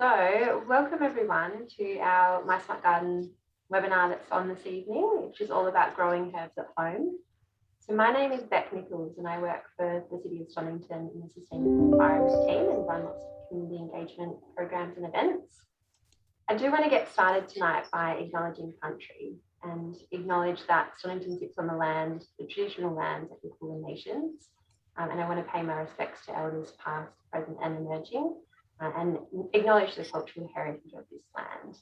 So welcome everyone to our My Smart Garden webinar that's on this evening, which is all about growing herbs at home. So my name is Beck Nichols and I work for the City of Stonnington in the Sustainable Environment team and run lots of community engagement programs and events. I do want to get started tonight by acknowledging country and acknowledge that Stonnington sits on the land, the traditional lands of the Kulin Nations. And I want to pay my respects to elders past, present and emerging. And acknowledge the cultural heritage of this land.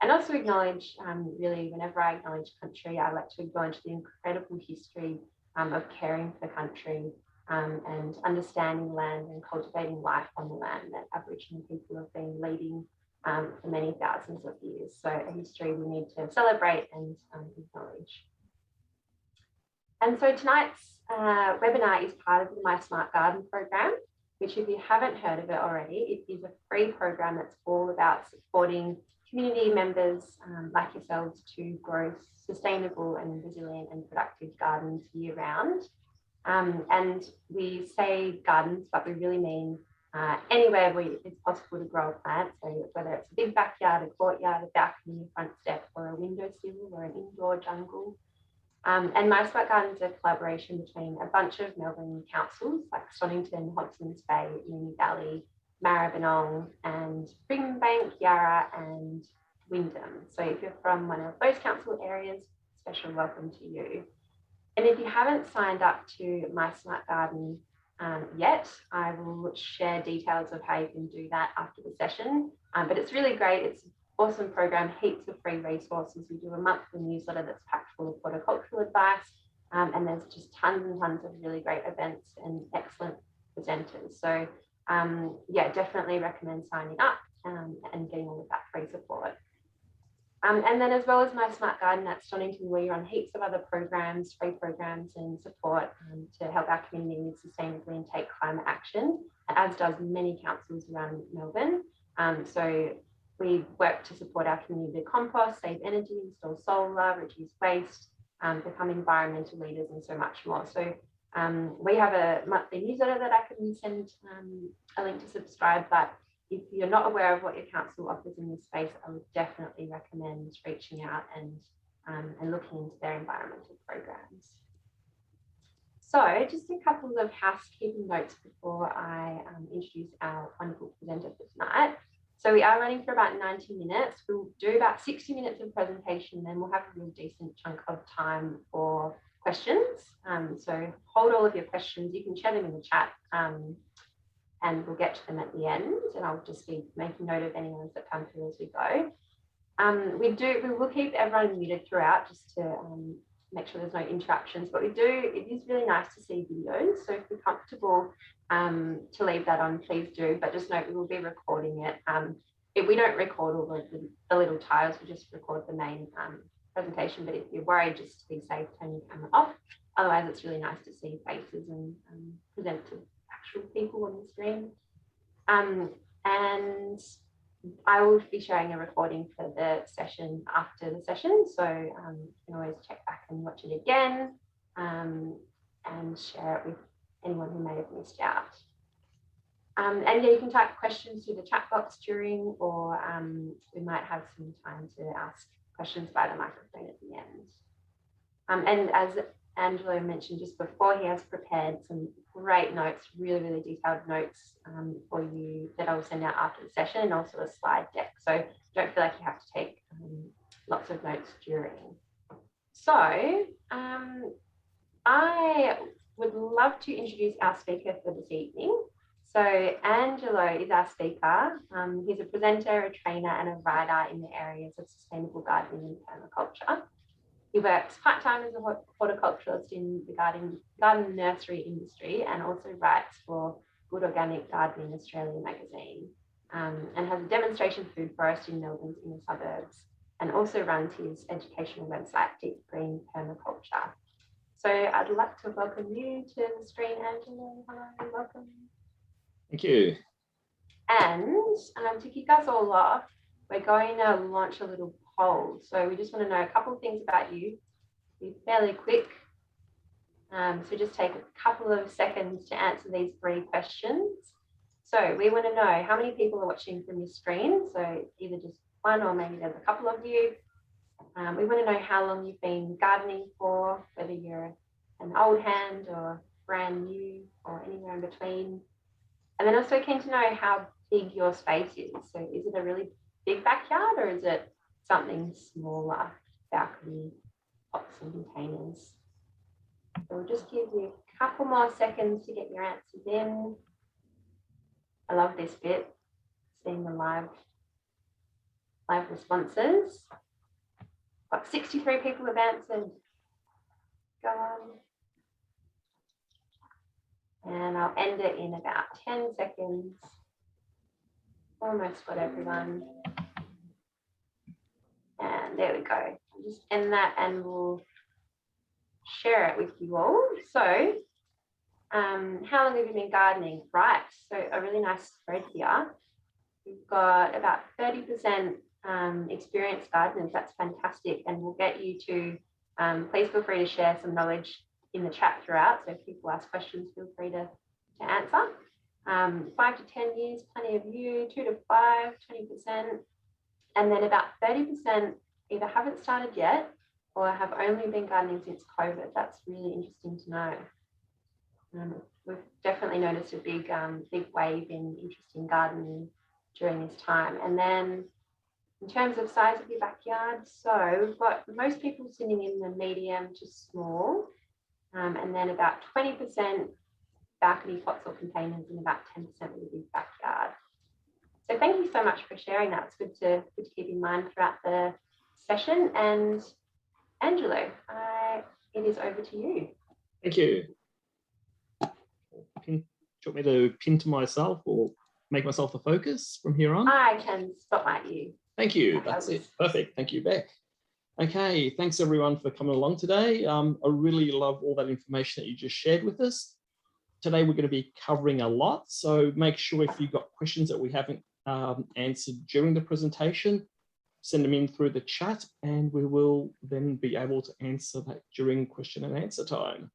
And also acknowledge, really, whenever I acknowledge country, I like to acknowledge the incredible history of caring for country and understanding land and cultivating life on the land that Aboriginal people have been leading for many thousands of years. So a history we need to celebrate and acknowledge. And so tonight's webinar is part of the My Smart Garden program, which if you haven't heard of it already, it is a free program that's all about supporting community members like yourselves to grow sustainable and resilient and productive gardens year round. And we say gardens, but we really mean anywhere where it's possible to grow a plant. So whether it's a big backyard, a courtyard, a balcony, a front step, or a windowsill, or an indoor jungle. And My Smart Garden is a collaboration between a bunch of Melbourne councils like Stonnington, Hodgson's Bay, Moonee Valley, Maribyrnong, and Brimbank, Yarra, and Wyndham. So if you're from one of those council areas, special welcome to you. And if you haven't signed up to My Smart Garden yet, I will share details of how you can do that after the session. But it's really great. It's awesome program, heaps of free resources. We do a monthly newsletter that's packed full of horticultural advice, and there's just tons and tons of really great events and excellent presenters. So yeah, definitely recommend signing up and getting all of that free support. And then as well as My Smart Garden at Stonnington, we run heaps of other programs, free programs and support to help our community live sustainably and take climate action, as does many councils around Melbourne. So we work to support our community to compost, save energy, install solar, reduce waste, become environmental leaders, and so much more. So we have a monthly newsletter that I can send a link to subscribe, but if you're not aware of what your council offers in this space, I would definitely recommend reaching out and looking into their environmental programs. So just a couple of housekeeping notes before I introduce our wonderful presenter for tonight. So we are running for about 90 minutes. We'll do about 60 minutes of presentation, then we'll have a real decent chunk of time for questions. So hold all of your questions. You can share them in the chat and we'll get to them at the end. And I'll just be making note of any ones that come through as we go. We will keep everyone muted throughout just to make sure there's no interruptions, but it is really nice to see videos. So if you're comfortable to leave that on, please do, but just note we will be recording it. If we don't record all the little tiles, we just record the main presentation, but if you're worried, just to be safe, turn your camera off. Otherwise, it's really nice to see faces and present to actual people on the screen. And I will be sharing a recording for the session after the session, so you can always check back and watch it again and share it with anyone who may have missed out. And yeah, you can type questions through the chat box during, or we might have some time to ask questions by the microphone at the end. And as Angelo mentioned just before, he has prepared some great notes, really, really detailed notes for you that I'll send out after the session, and also a slide deck. So don't feel like you have to take lots of notes during. So I would love to introduce our speaker for this evening. So Angelo is our speaker. He's a presenter, a trainer, and a writer in the areas of sustainable gardening and permaculture. He works part-time as a horticulturalist in the garden nursery industry, and also writes for Good Organic Gardening Australia magazine, and has a demonstration food forest in Melbourne's inner suburbs, and also runs his educational website, Deep Green Permaculture. So I'd like to welcome you to the screen, Angelo. Hello, welcome. Thank you. And to kick us all off, we're going to launch a little poll. So we just want to know a couple of things about you. Be fairly quick. So just take a couple of seconds to answer these 3 questions. So we want to know how many people are watching from your screen. So either just one or maybe there's a couple of you. We want to know how long you've been gardening for, whether you're an old hand or brand new or anywhere in between. And then also keen to know how big your space is. So is it a really big backyard or is it something smaller, balcony, pots and containers? So we'll just give you a couple more seconds to get your answers in. I love this bit, seeing the live responses. Got 63 people have answered. Go on. And I'll end it in about 10 seconds. Almost got everyone. And there we go. I'll just end that and we'll share it with you all. So, how long have you been gardening? Right, so a really nice spread here. We've got about 30% experienced gardeners. That's fantastic. And we'll get you to, please feel free to share some knowledge in the chat throughout. So if people ask questions, feel free to answer. 5 to 10 years, plenty of you, 2 to 5, 20%. And then about 30% either haven't started yet or have only been gardening since COVID. That's really interesting to know. We've definitely noticed a big wave in interest in gardening during this time. And then in terms of size of your backyard, so we've got most people sitting in the medium to small, and then about 20% balcony pots or containers and about 10% with a big backyard. So thank you so much for sharing that. It's good to keep in mind throughout the session. And Angelo, it is over to you. Thank you. Do you want me to pin to myself or make myself the focus from here on? I can spotlight you. Thank you. That's it. Perfect. Thank you, Beck. Okay, thanks everyone for coming along today. I really love all that information that you just shared with us. Today we're going to be covering a lot, so make sure if you've got questions that we haven't answered during the presentation, send them in through the chat and we will then be able to answer that during question and answer time.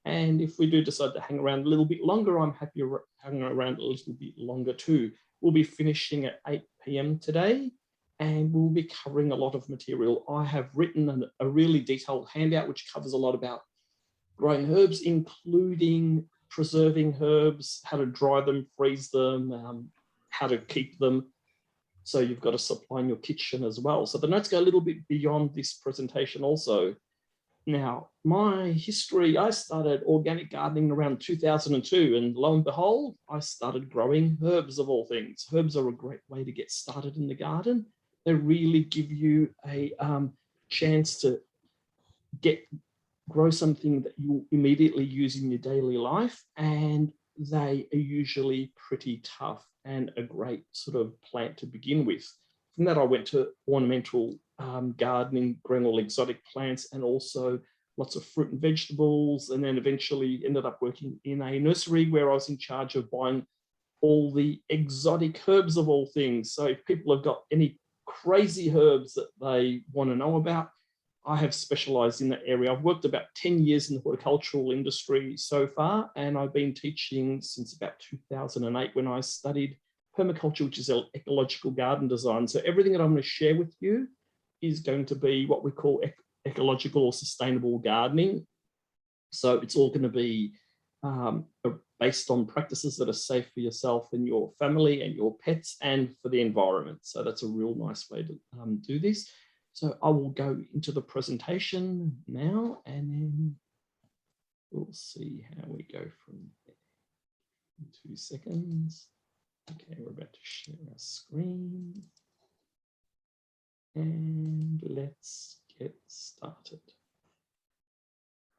And if we do decide to hang around a little bit longer, I'm happy to hang around a little bit longer too. We'll be finishing at 8 p.m. today and we'll be covering a lot of material. I have written a really detailed handout which covers a lot about growing herbs, including preserving herbs, how to dry them, freeze them, how to keep them. So you've got a supply in your kitchen as well. So the notes go a little bit beyond this presentation also. Now, my history, I started organic gardening around 2002 and lo and behold, I started growing herbs of all things. Herbs are a great way to get started in the garden. They really give you a chance to grow something that you immediately use in your daily life, and they are usually pretty tough and a great sort of plant to begin with. From that, I went to ornamental gardening, growing all exotic plants and also lots of fruit and vegetables, and then eventually ended up working in a nursery where I was in charge of buying all the exotic herbs of all things. So if people have got any crazy herbs that they want to know about, I have specialized in that area. I've worked about 10 years in the horticultural industry so far, and I've been teaching since about 2008 when I studied permaculture, which is ecological garden design. So everything that I'm going to share with you is going to be what we call ecological or sustainable gardening. So it's all going to be based on practices that are safe for yourself and your family and your pets and for the environment. So that's a real nice way to do this. So I will go into the presentation now and then we'll see how we go from there. In 2 seconds. Okay, we're about to share our screen. And let's get started.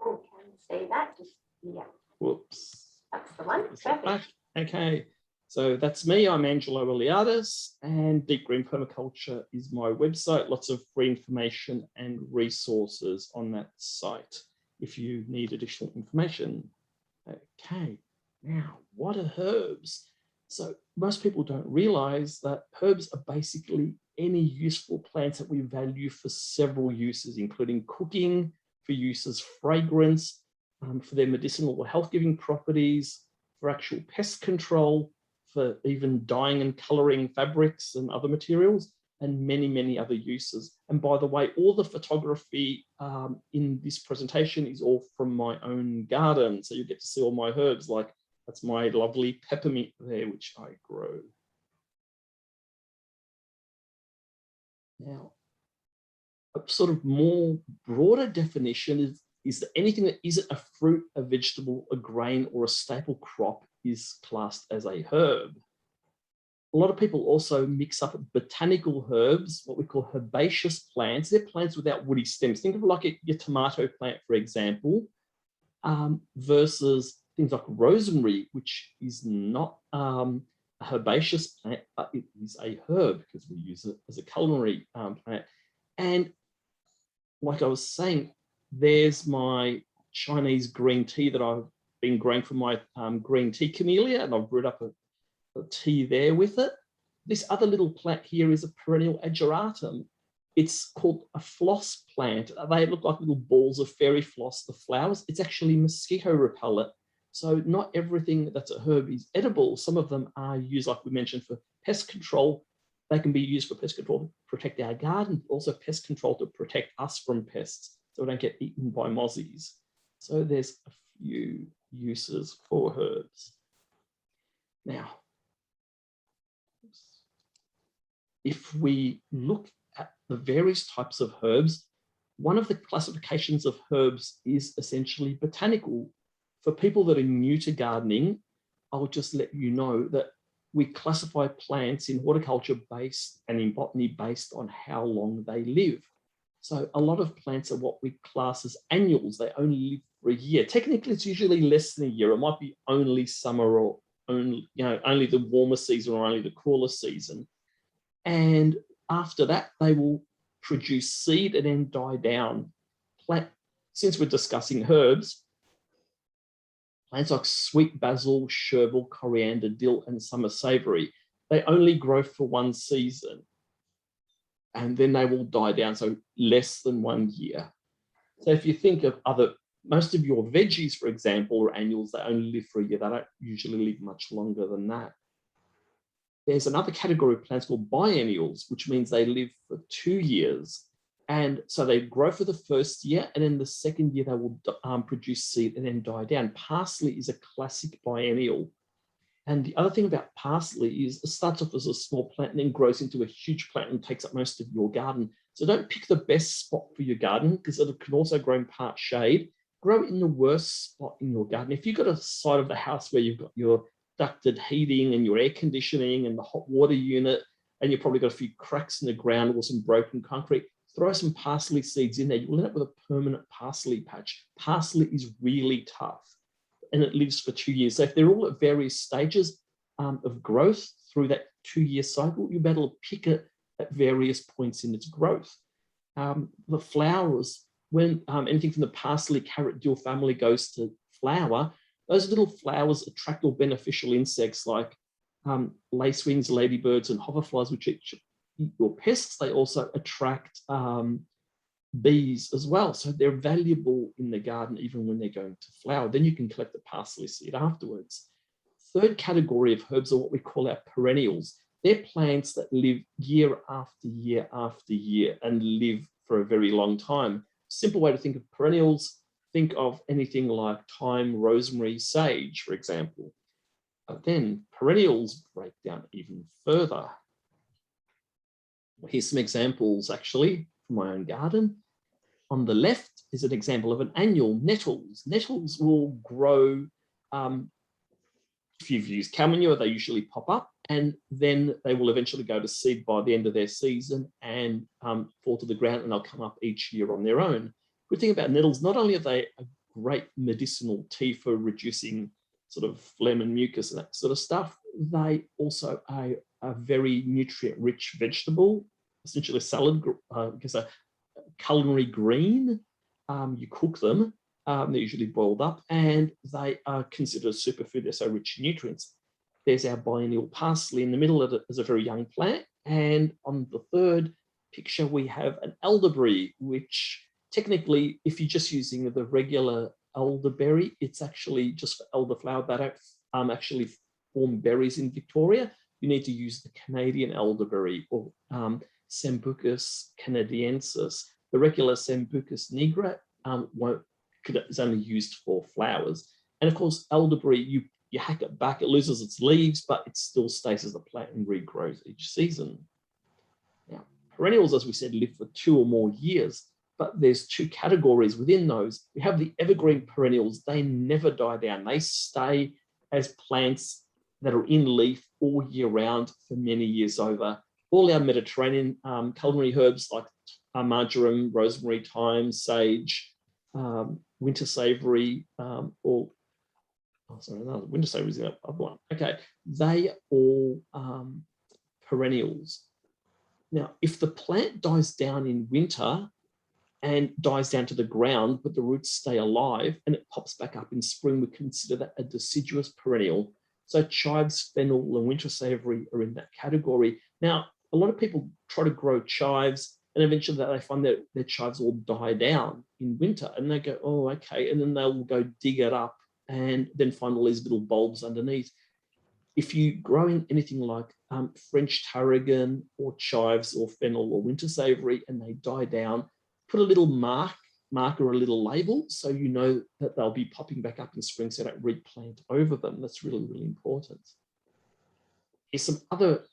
Oh, can you see that? Just, yeah. Whoops. That's the one. Perfect. Okay. So that's me, I'm Angelo Eliadis, and Deep Green Permaculture is my website. Lots of free information and resources on that site if you need additional information. Okay, now what are herbs? So most people don't realize that herbs are basically any useful plants that we value for several uses, including cooking, for use as fragrance, for their medicinal or health-giving properties, for actual pest control, for even dyeing and colouring fabrics and other materials, and many, many other uses. And by the way, all the photography in this presentation is all from my own garden. So you get to see all my herbs, like that's my lovely peppermint there, which I grow. Now, a sort of more broader definition is that anything that isn't a fruit, a vegetable, a grain, or a staple crop is classed as a herb. A lot of people also mix up botanical herbs, what we call herbaceous plants. They're plants without woody stems. Think of like your tomato plant, for example, versus things like rosemary, which is not a herbaceous plant, but it is a herb because we use it as a culinary plant. And like I was saying, there's my Chinese green tea that I've been growing from my green tea camellia, and I've brewed up a tea there with it. This other little plant here is a perennial ageratum. It's called a floss plant. They look like little balls of fairy floss, the flowers. It's actually mosquito repellent. So not everything that's a herb is edible. Some of them are used, like we mentioned, for pest control. They can be used for pest control to protect our garden, also pest control to protect us from pests so we don't get eaten by mozzies. So there's a few uses for herbs. Now, if we look at the various types of herbs, one of the classifications of herbs is essentially botanical. For people that are new to gardening, I'll just let you know that we classify plants in horticulture based and in botany based on how long they live. So a lot of plants are what we class as annuals. They only live for a year. Technically, it's usually less than a year. It might be only summer or only the warmer season or only the cooler season. And after that, they will produce seed and then die down. Since we're discussing herbs, plants like sweet basil, chervil, coriander, dill, and summer savory, they only grow for one season. And then they will die down, so less than 1 year. So if you think of most of your veggies, for example, or annuals, they only live for a year. They don't usually live much longer than that. There's another category of plants called biennials, which means they live for 2 years. And so they grow for the first year, and then the second year they will produce seed and then die down. Parsley is a classic biennial. And the other thing about parsley is it starts off as a small plant and then grows into a huge plant and takes up most of your garden. So don't pick the best spot for your garden because it can also grow in part shade. Grow in the worst spot in your garden. If you've got a side of the house where you've got your ducted heating and your air conditioning and the hot water unit, and you've probably got a few cracks in the ground or some broken concrete, throw some parsley seeds in there. You'll end up with a permanent parsley patch. Parsley is really tough and it lives for 2 years. So if they're all at various stages of growth through that 2-year cycle, you'll be able to pick it at various points in its growth. The flowers, when anything from the parsley, carrot, dill family goes to flower, those little flowers attract all beneficial insects like lacewings, ladybirds, and hoverflies, which eat your pests. They also attract bees as well. So they're valuable in the garden even when they're going to flower. Then you can collect the parsley seed afterwards. Third category of herbs are what we call our perennials. They're plants that live year after year after year and live for a very long time. Simple way to think of perennials, think of anything like thyme, rosemary, sage, for example. But then perennials break down even further. Here's some examples actually from my own garden. On the left is an example of an annual, nettles. Nettles will grow, if you've used cow manure, they usually pop up and then they will eventually go to seed by the end of their season and fall to the ground, and they'll come up each year on their own. Good thing about nettles, not only are they a great medicinal tea for reducing sort of phlegm and mucus and that sort of stuff, they also are a very nutrient-rich vegetable, essentially a salad, because a culinary green. You cook them, they're usually boiled up, and they are considered a superfood. They're so rich in nutrients. There's our biennial parsley in the middle of it as a very young plant, and on the third picture we have an elderberry, which technically, if you're just using the regular elderberry, it's actually just for elderflower. They don't actually form berries in Victoria, you need to use the Canadian elderberry or Sambucus canadiensis. The regular Sambucus nigra is only used for flowers. And of course, elderberry, you hack it back, it loses its leaves, but it still stays as a plant and regrows each season. Now, perennials, as we said, live for 2 or more years, but there's 2 categories within those. We have the evergreen perennials. They never die down. They stay as plants that are in leaf all year round for many years over. All our Mediterranean culinary herbs like marjoram, rosemary, thyme, sage, winter savoury, winter savoury is the other one. Okay, they all perennials. Now, if the plant dies down in winter and dies down to the ground, but the roots stay alive and it pops back up in spring, we consider that a deciduous perennial. So chives, fennel, and winter savoury are in that category. Now, a lot of people try to grow chives and eventually they find that their chives all die down in winter and they go, oh, okay. And then they'll go dig it up and then find all these little bulbs underneath. If you grow in anything like French tarragon or chives or fennel or winter savoury and they die down, put a little mark or a little label so you know that they'll be popping back up in spring so don't replant over them. That's really, really important. Here's some other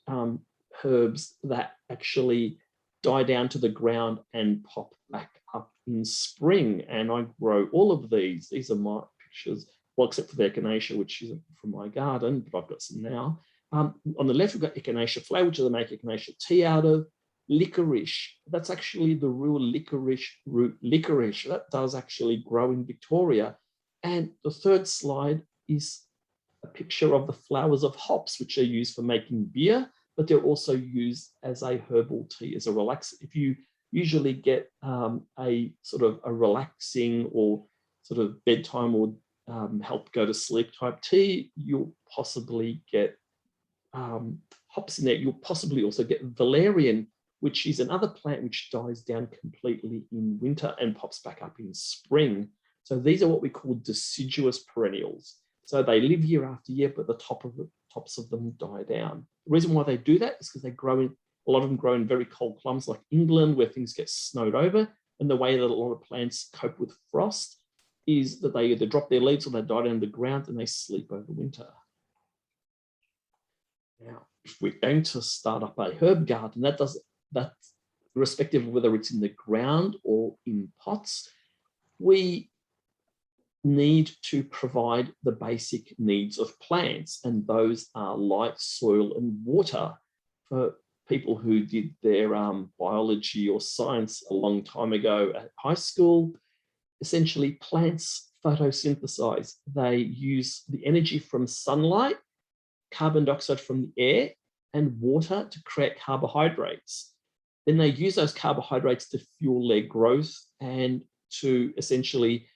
herbs that actually die down to the ground and pop back up in spring. And I grow all of these. These are my pictures, well, except for the echinacea, which isn't from my garden, but I've got some now. On the left, we've got echinacea flower, which they make echinacea tea out of. Licorice, that's actually the real licorice root licorice. That does actually grow in Victoria. And the third slide is a picture of the flowers of hops, which are used for making beer, but they're also used as a herbal tea, as a relaxant. If you usually get a sort of a relaxing or sort of bedtime or help go to sleep type tea, you'll possibly get hops in there. You'll possibly also get valerian, which is another plant which dies down completely in winter and pops back up in spring. So these are what we call deciduous perennials. So they live year after year, but the tops of them die down. The reason why they do that is because they grow in, a lot of them grow in very cold climates like England, where things get snowed over. And the way that a lot of plants cope with frost is that they either drop their leaves or they die down the ground and they sleep over winter. Now, if we're going to start up a herb garden, that's irrespective of whether it's in the ground or in pots, we need to provide the basic needs of plants, and those are light, soil, and water. For people who did their biology or science a long time ago at high school, essentially plants photosynthesize. They use the energy from sunlight, carbon dioxide from the air, and water to create carbohydrates. Then they use those carbohydrates to fuel their growth and to essentially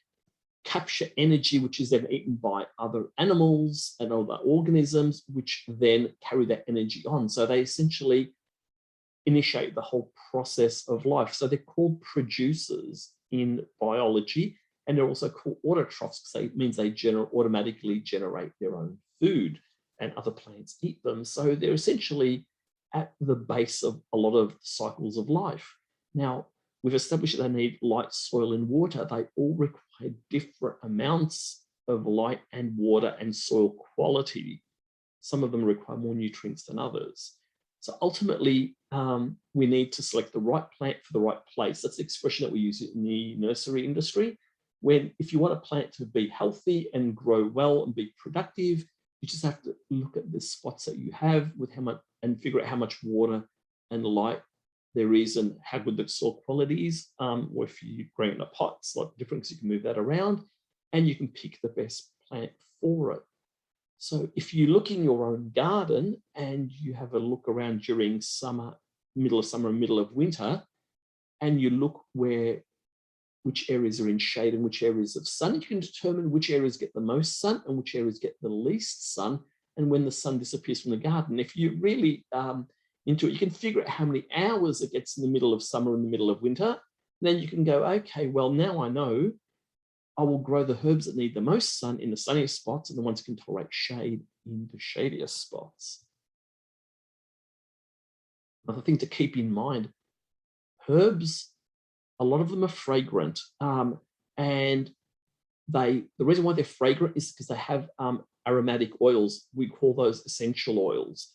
capture energy, which is then eaten by other animals and other organisms, which then carry that energy on. So they essentially initiate the whole process of life. So they're called producers in biology, and they're also called autotrophs because it means they automatically generate their own food and other plants eat them. So they're essentially at the base of a lot of cycles of life. Now, we've established that they need light, soil, and water. They all require different amounts of light and water and soil quality. Some of them require more nutrients than others. So ultimately, we need to select the right plant for the right place. That's the expression that we use in the nursery industry. When, if you want a plant to be healthy and grow well and be productive, you just have to look at the spots that you have with how much and figure out how much water and light there is and how good the soil quality is. Or if you're growing in a pot, it's slightly different because you can move that around and you can pick the best plant for it. So if you look in your own garden and you have a look around during summer, middle of summer and middle of winter, and you look which areas are in shade and which areas of sun, you can determine which areas get the most sun and which areas get the least sun, and when the sun disappears from the garden. If you're really into it, you can figure out how many hours it gets in the middle of summer and the middle of winter. Then you can go, okay, well, now I know I will grow the herbs that need the most sun in the sunniest spots and the ones that can tolerate shade in the shadiest spots. Another thing to keep in mind, herbs, a lot of them are fragrant, and the reason why they're fragrant is because they have aromatic oils. We call those essential oils.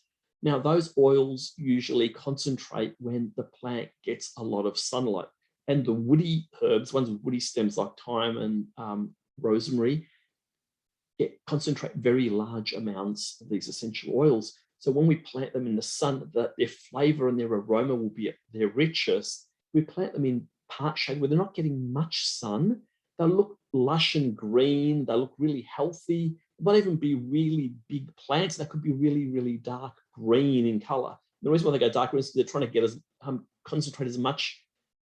Now, those oils usually concentrate when the plant gets a lot of sunlight. And the woody herbs, ones with woody stems like thyme and rosemary, concentrate very large amounts of these essential oils. So when we plant them in the sun, their flavor and their aroma will be at their richest. We plant them in part shade where they're not getting much sun. They'll look lush and green. They'll look really healthy. They might even be really big plants. They could be really, really dark green in color. The reason why they go dark green is they're trying to get concentrate as much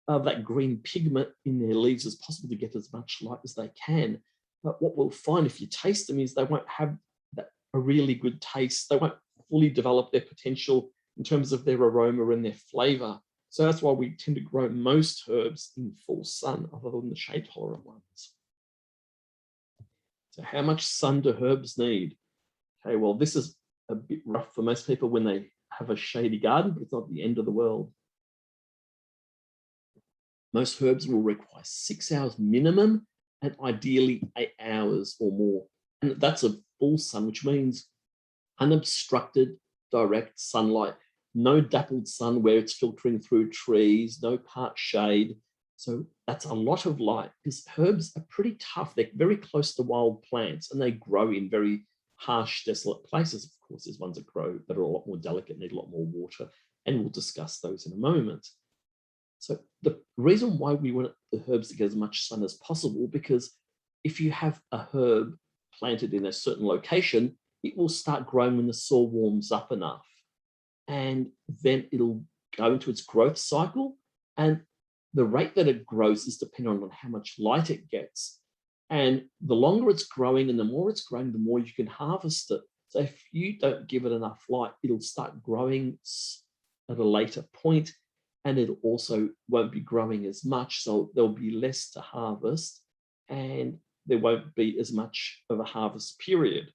of that green pigment in their leaves as possible to get as much light as they can. But what we'll find if you taste them is they won't have a really good taste. They won't fully develop their potential in terms of their aroma and their flavor. So that's why we tend to grow most herbs in full sun, other than the shade tolerant ones. So how much sun do herbs need? Okay, well, this is a bit rough for most people when they have a shady garden, but it's not the end of the world. Most herbs will require 6 hours minimum and ideally 8 hours or more. And that's a full sun, which means unobstructed direct sunlight, no dappled sun where it's filtering through trees, no part shade. So that's a lot of light because herbs are pretty tough. They're very close to wild plants and they grow in very harsh, desolate places. Of course, there's ones that grow that are a lot more delicate, need a lot more water, and we'll discuss those in a moment. So the reason why we want the herbs to get as much sun as possible, because if you have a herb planted in a certain location, it will start growing when the soil warms up enough. And then it'll go into its growth cycle. And the rate that it grows is dependent on how much light it gets. And the longer it's growing and the more it's growing, the more you can harvest it. So if you don't give it enough light, it'll start growing at a later point, and it also won't be growing as much. So there'll be less to harvest and there won't be as much of a harvest period.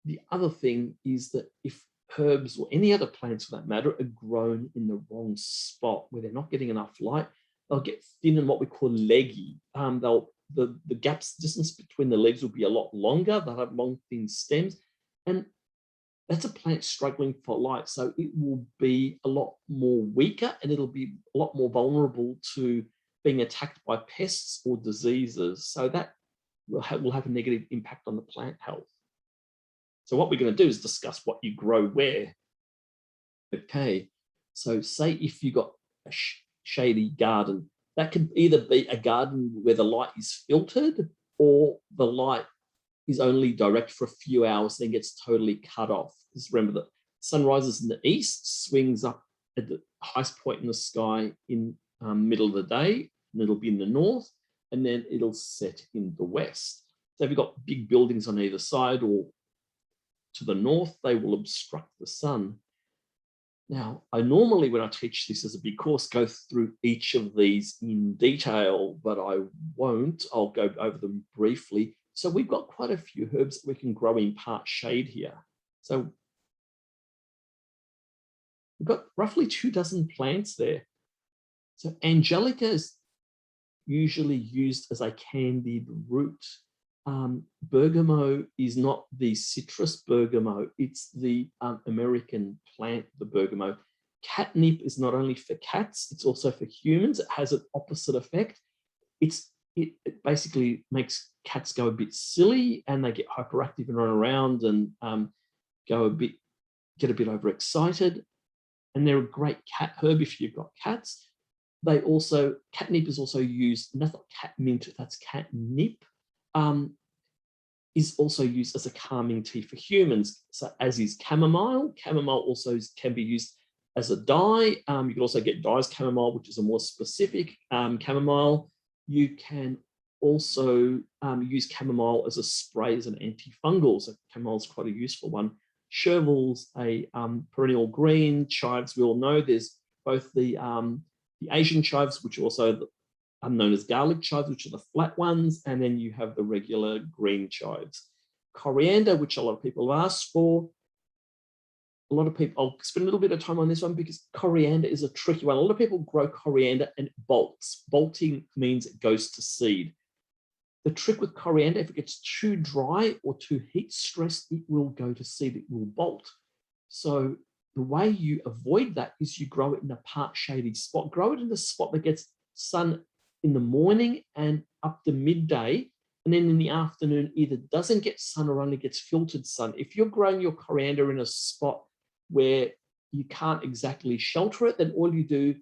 The other thing is that if herbs or any other plants for that matter are grown in the wrong spot where they're not getting enough light, they'll get thin and what we call leggy. The gaps, distance between the leaves will be a lot longer. They'll have long, thin stems. And that's a plant struggling for light. So it will be a lot more weaker and it'll be a lot more vulnerable to being attacked by pests or diseases. So that will have a negative impact on the plant health. So what we're going to do is discuss what you grow where. Okay, so say if you got a shady garden, that could either be a garden where the light is filtered or the light is only direct for a few hours, then gets totally cut off. Just remember that sun rises in the east, swings up at the highest point in the sky in middle of the day, and it'll be in the north, and then it'll set in the west. So if you've got big buildings on either side or to the north, they will obstruct the sun. Now, I normally, when I teach this as a big course, go through each of these in detail, but I won't. I'll go over them briefly. So we've got quite a few herbs that we can grow in part shade here. So we've got roughly 24 plants there. So Angelica is usually used as a candied root. Bergamot is not the citrus bergamot, it's the American plant, the bergamot. Catnip is not only for cats, it's also for humans. It has an opposite effect. It basically makes cats go a bit silly and they get hyperactive and run around and get a bit overexcited. And they're a great cat herb if you've got cats. Catnip is also used, and that's not catmint, that's catnip. Is also used as a calming tea for humans, so as is chamomile. Chamomile also can be used as a dye. You can also get dyes chamomile, which is a more specific chamomile. You can also use chamomile as a spray as an antifungal. So chamomile is quite a useful one. Chervil's a perennial green. Chives, we all know there's both the Asian chives, which are also known as garlic chives, which are the flat ones, and then you have the regular green chives. Coriander, which a lot of people have asked for. A lot of people, I'll spend a little bit of time on this one because coriander is a tricky one. A lot of people grow coriander and it bolts. Bolting means it goes to seed. The trick with coriander, if it gets too dry or too heat stressed, it will go to seed, it will bolt. So the way you avoid that is you grow it in a part shady spot. Grow it in a spot that gets sun in the morning and up to midday, and then in the afternoon either doesn't get sun or only gets filtered sun. If you're growing your coriander in a spot where you can't exactly shelter it, then all you do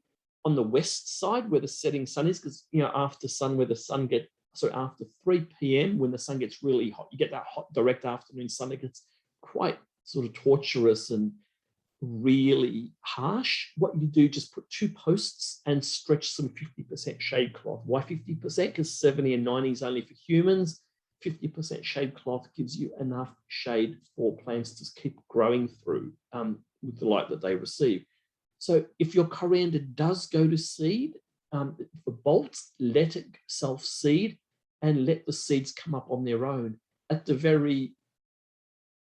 on the west side where the setting sun is, because after sun where the sun gets, so after 3 p.m. when the sun gets really hot, you get that hot direct afternoon sun. It gets quite sort of torturous and really harsh. What you do, just put 2 posts and stretch some 50% shade cloth. Why 50%? Because 70 and 90 is only for humans. 50% shade cloth gives you enough shade for plants to keep growing through with the light that they receive. So if your coriander does go to seed, if it bolts, let it self-seed and let the seeds come up on their own. At the very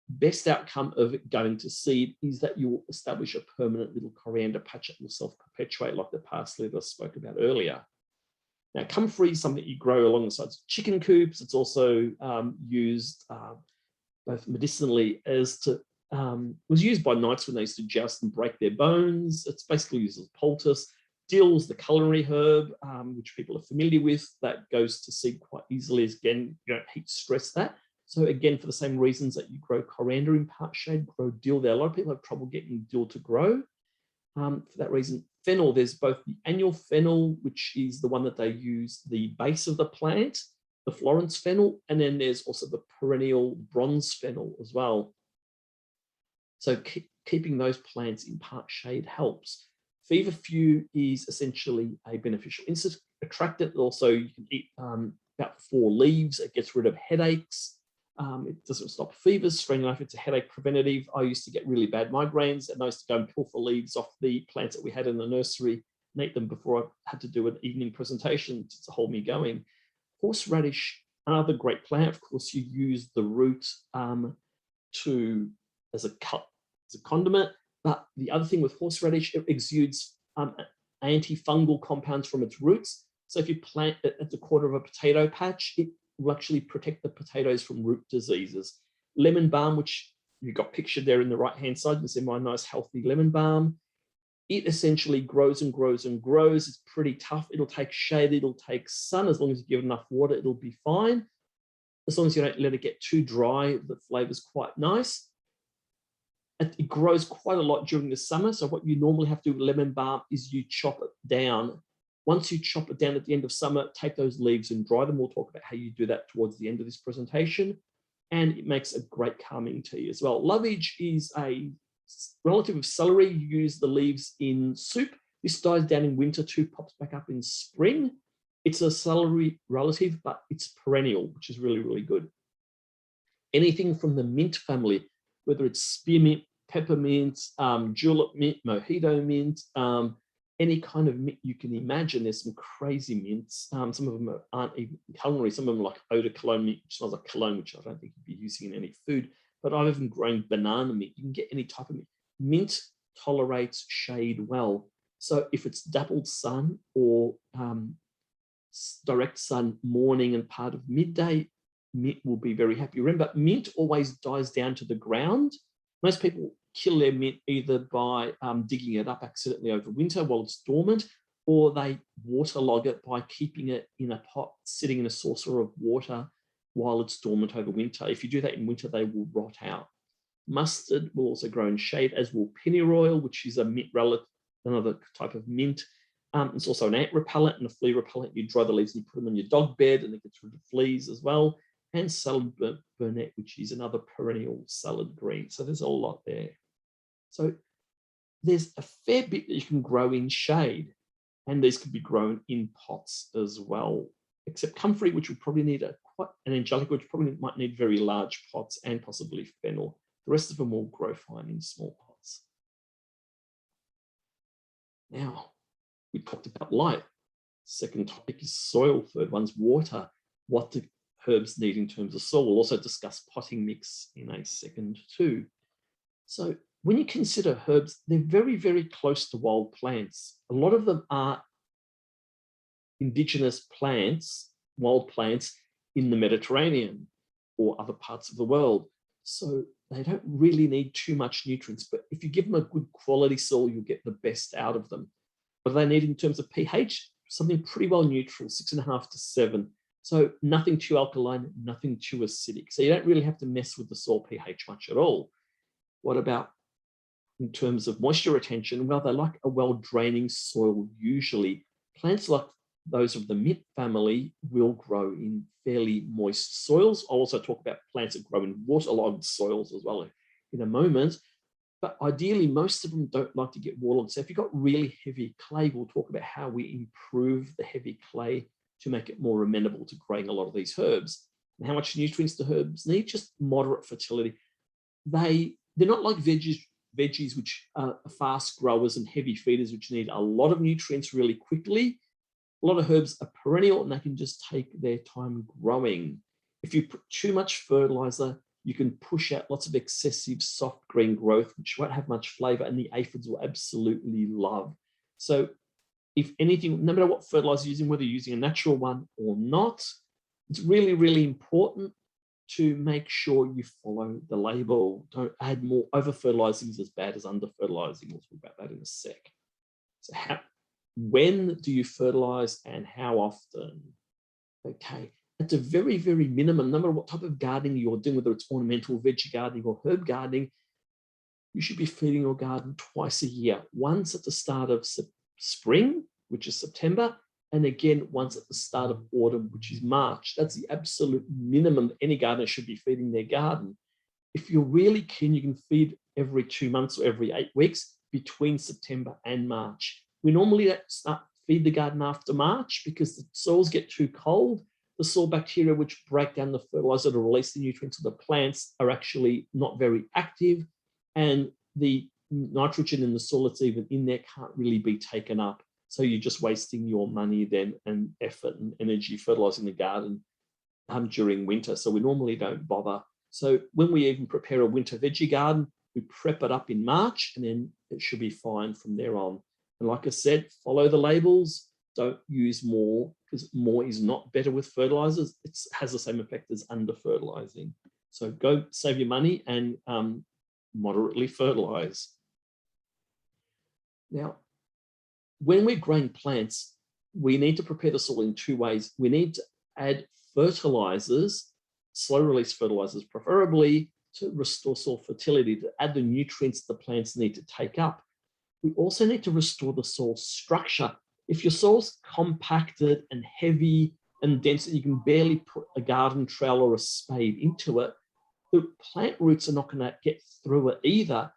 best outcome of it going to seed is that you'll establish a permanent little coriander patch that will self-perpetuate like the parsley that I spoke about earlier. Now, comfrey is something you grow alongside chicken coops. It's also used both medicinally as to, was used by knights when they used to joust and break their bones. It's basically used as poultice. Dill's the culinary herb, which people are familiar with, that goes to seed quite easily. Again, you don't heat stress that. So again, for the same reasons that you grow coriander in part shade, grow dill there. A lot of people have trouble getting dill to grow. For that reason, fennel, there's both the annual fennel, which is the one that they use the base of the plant, the Florence fennel, and then there's also the perennial bronze fennel as well. So keeping those plants in part shade helps. Feverfew is essentially a beneficial insect attractant. Also, you can eat about 4 leaves. It gets rid of headaches. It doesn't stop fevers. Strange enough, it's a headache preventative. I used to get really bad migraines, and I used to go and pilfer leaves off the plants that we had in the nursery and eat them before I had to do an evening presentation to hold me going. Horseradish, another great plant. Of course, you use the root as a condiment. But the other thing with horseradish, it exudes antifungal compounds from its roots. So if you plant it at the quarter of a potato patch, it will actually protect the potatoes from root diseases. Lemon balm, which you got pictured there in the right-hand side, you see my nice healthy lemon balm. It essentially grows and grows and grows. It's pretty tough. It'll take shade, it'll take sun. As long as you give enough water, it'll be fine. As long as you don't let it get too dry, the flavor's quite nice. It grows quite a lot during the summer. So what you normally have to do with lemon balm is you chop it down. Once you chop it down at the end of summer, take those leaves and dry them. We'll talk about how you do that towards the end of this presentation. And it makes a great calming tea as well. Lovage is a relative of celery. You use the leaves in soup. This dies down in winter too, pops back up in spring. It's a celery relative, but it's perennial, which is really, really good. Anything from the mint family, whether it's spearmint, peppermint, julep mint, mojito mint, any kind of mint you can imagine. There's some crazy mints. Some of them aren't even culinary. Some of them are like eau de cologne mint, which smells like cologne, which I don't think you'd be using in any food. But I've even grown banana mint. You can get any type of mint. Mint tolerates shade well. So if it's dappled sun or direct sun morning and part of midday, mint will be very happy. Remember, mint always dies down to the ground. Most people kill their mint either by digging it up accidentally over winter while it's dormant, or they waterlog it by keeping it in a pot, sitting in a saucer of water while it's dormant over winter. If you do that in winter, they will rot out. Mustard will also grow in shade, as will pennyroyal, which is a mint relative, another type of mint. It's also an ant repellent and a flea repellent. You dry the leaves and you put them on your dog bed and it gets rid of fleas as well. And salad burnet, which is another perennial salad green. So there's a lot there. So there's a fair bit that you can grow in shade, and these could be grown in pots as well, except comfrey, which will probably need an angelica, which probably might need very large pots, and possibly fennel. The rest of them will grow fine in small pots. Now, we talked about light. Second topic is soil. Third one's water. What do herbs need in terms of soil? We'll also discuss potting mix in a second too. So when you consider herbs, they're very, very close to wild plants. A lot of them are indigenous plants, wild plants in the Mediterranean or other parts of the world. So they don't really need too much nutrients, but if you give them a good quality soil, you'll get the best out of them. What do they need in terms of pH? Something pretty well neutral, 6.5 to 7. So nothing too alkaline, nothing too acidic. So you don't really have to mess with the soil pH much at all. What about in terms of moisture retention? Well, they like a well-draining soil usually. Plants like those of the mint family will grow in fairly moist soils. I'll also talk about plants that grow in waterlogged soils as well in a moment. But ideally, most of them don't like to get waterlogged. So if you've got really heavy clay, we'll talk about how we improve the heavy clay to make it more amenable to growing a lot of these herbs. And how much nutrients do herbs need? Just moderate fertility. They're not like veggies, which are fast growers and heavy feeders, which need a lot of nutrients really quickly. A lot of herbs are perennial and they can just take their time growing. If you put too much fertilizer, you can push out lots of excessive soft green growth, which won't have much flavor, and the aphids will absolutely love. So if anything, no matter what fertilizer you're using, whether you're using a natural one or not, it's really, really important to make sure you follow the label. Don't add more. Over-fertilizing is as bad as under-fertilizing. We'll talk about that in a sec. So when do you fertilize and how often? Okay, at a very, very minimum, no matter what type of gardening you're doing, whether it's ornamental, veggie gardening or herb gardening, you should be feeding your garden twice a year. Once at the start of spring, which is September, and again, once at the start of autumn, which is March. That's the absolute minimum any gardener should be feeding their garden. If you're really keen, you can feed every 2 months or every 8 weeks between September and March. We normally start feed the garden after March because the soils get too cold. The soil bacteria which break down the fertilizer to release the nutrients of the plants are actually not very active, and the nitrogen in the soil that's even in there can't really be taken up. So you're just wasting your money then and effort and energy fertilizing the garden during winter. So we normally don't bother. So when we even prepare a winter veggie garden, we prep it up in March and then it should be fine from there on. And like I said, follow the labels. Don't use more because more is not better with fertilizers. It has the same effect as under fertilizing. So go save your money and moderately fertilize. Now, when we're growing plants, we need to prepare the soil in 2 ways. We need to add fertilizers, slow release fertilizers, preferably to restore soil fertility, to add the nutrients the plants need to take up. We also need to restore the soil structure. If your soil's compacted and heavy and dense and you can barely put a garden trowel or a spade into it, the plant roots are not going to get through it either.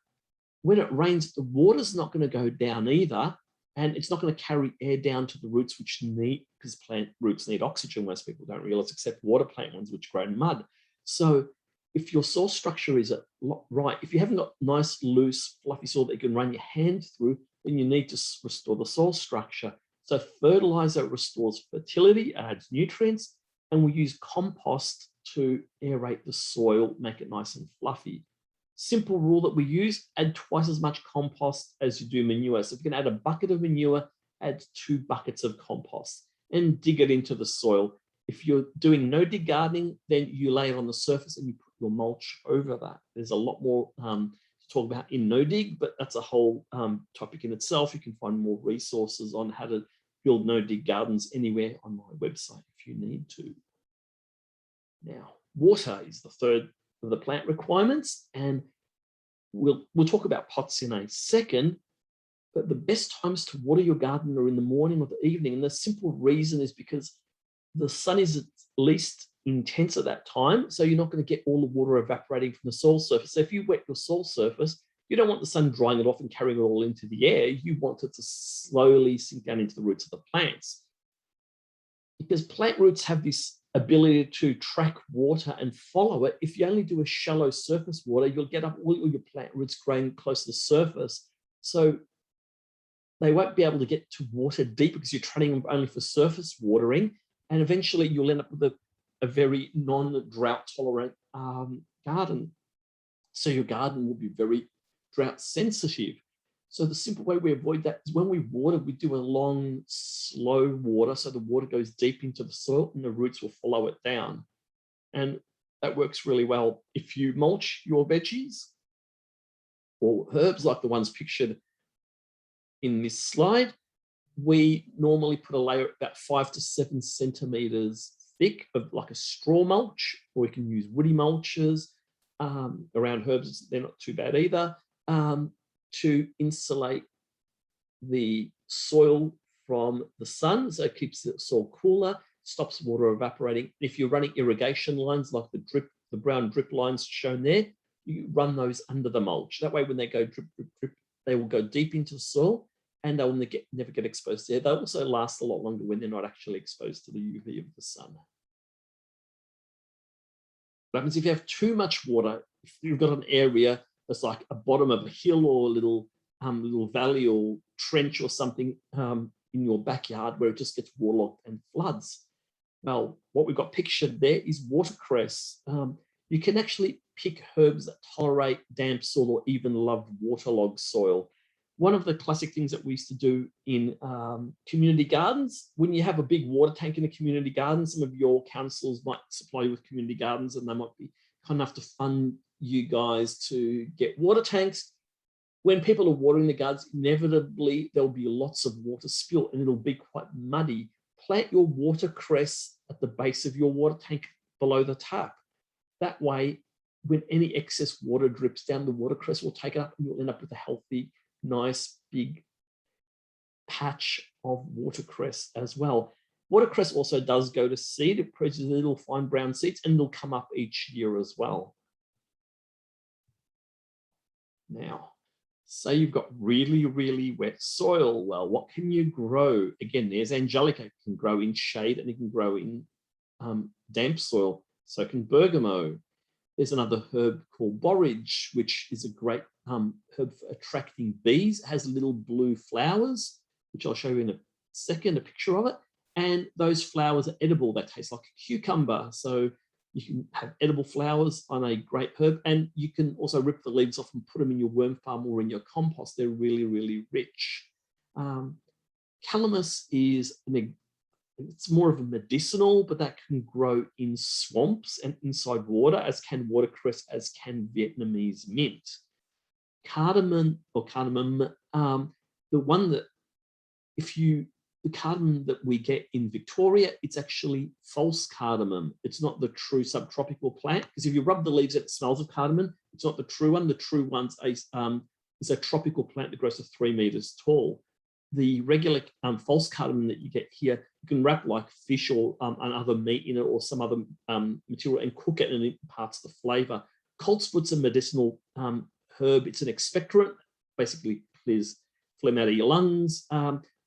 When it rains, the water's not going to go down either, and it's not going to carry air down to the roots, which need, because plant roots need oxygen, most people don't realize, except water plant ones, which grow in mud. So if your soil structure is right, if you haven't got nice, loose, fluffy soil that you can run your hand through, then you need to restore the soil structure. So fertilizer restores fertility, adds nutrients, and we use compost to aerate the soil, make it nice and fluffy. Simple rule that we use, add twice as much compost as you do manure. So if you can add a bucket of manure, add 2 buckets of compost and dig it into the soil. If you're doing no-dig gardening, then you lay it on the surface and you put your mulch over that. There's a lot more to talk about in no-dig, but that's a whole topic in itself. You can find more resources on how to build no-dig gardens anywhere on my website if you need to. Now, water is the third of the plant requirements, and we'll talk about pots in a second, but the best times to water your garden are in the morning or the evening, and the simple reason is because the sun is at least intense at that time, so you're not going to get all the water evaporating from the soil surface. So if you wet your soil surface, you don't want the sun drying it off and carrying it all into the air. You want it to slowly sink down into the roots of the plants, because plant roots have this ability to track water and follow it. If you only do a shallow surface water, you'll get up all your plant roots growing close to the surface. So they won't be able to get to water deep because you're training them only for surface watering. And eventually you'll end up with a very non-drought tolerant garden. So your garden will be very drought sensitive. So the simple way we avoid that is when we water, we do a long, slow water. So the water goes deep into the soil and the roots will follow it down. And that works really well. If you mulch your veggies or herbs like the ones pictured in this slide, we normally put a layer about 5 to 7 centimeters thick of like a straw mulch, or we can use woody mulches around herbs. They're not too bad either, to insulate the soil from the sun. So it keeps the soil cooler, stops water evaporating. If you're running irrigation lines like the brown drip lines shown there, you run those under the mulch. That way, when they go drip, drip, drip, they will go deep into the soil and they'll never get exposed there. They'll also last a lot longer when they're not actually exposed to the UV of the sun. What happens if you have too much water? If you've got an area that's like a bottom of a hill or a little valley or trench or something in your backyard where it just gets waterlogged and floods. Well, what we've got pictured there is watercress. You can actually pick herbs that tolerate damp soil or even love waterlogged soil. One of the classic things that we used to do in community gardens, when you have a big water tank in a community garden, some of your councils might supply you with community gardens and they might be kind enough to fund you guys to get water tanks. When people are watering the gardens, inevitably there'll be lots of water spill and it'll be quite muddy. Plant your watercress at the base of your water tank below the tap. That way, when any excess water drips down, the watercress will take it up and you'll end up with a healthy, nice, big patch of watercress as well. Watercress also does go to seed. It produces little fine brown seeds and they'll come up each year as well. Now, say you've got really, really wet soil. Well, what can you grow? Again, there's Angelica. It can grow in shade and it can grow in damp soil. So can bergamot. There's another herb called borage, which is a great herb for attracting bees. It has little blue flowers, which I'll show you in a second, a picture of it. And those flowers are edible. They taste like a cucumber. So you can have edible flowers on a great herb. And you can also rip the leaves off and put them in your worm farm or in your compost. They're really, really rich. Calamus is it's more of a medicinal, but that can grow in swamps and inside water, as can watercress, as can Vietnamese mint. Cardamom, the one that the cardamom that we get in Victoria, it's actually false cardamom. It's not the true subtropical plant, because if you rub the leaves, it smells of cardamom. It's not the true one. The true one's is a tropical plant that grows to 3 meters tall. The regular false cardamom that you get here, you can wrap like fish or another meat in it or some other material and cook it and it imparts the flavor. Coltsfoot's a medicinal herb. It's an expectorant, basically clears phlegm out of your lungs.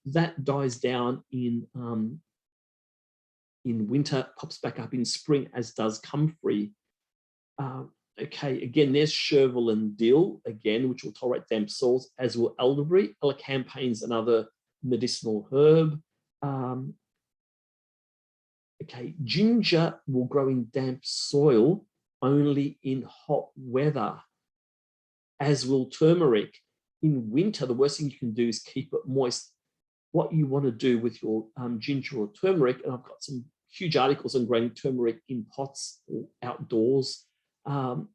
That dies down in winter, pops back up in spring, as does comfrey. Okay, again, there's chervil and dill, again, which will tolerate damp soils, as will elderberry. Elecampane's another medicinal herb. Okay, ginger will grow in damp soil only in hot weather, as will turmeric. In winter, the worst thing you can do is keep it moist. What you want to do with your ginger or turmeric, and I've got some huge articles on growing turmeric in pots or outdoors, and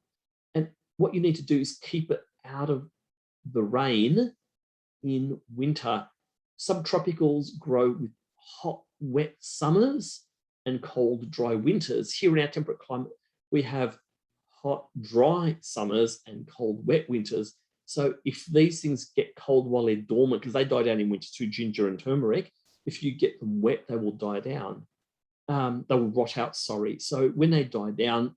what you need to do is keep it out of the rain in winter. Subtropicals grow with hot, wet summers and cold, dry winters. Here in our temperate climate, we have hot, dry summers and cold, wet winters. So if these things get cold while they're dormant, because they die down in winter too, ginger and turmeric, if you get them wet, they will die down. They will rot out, sorry. So when they die down,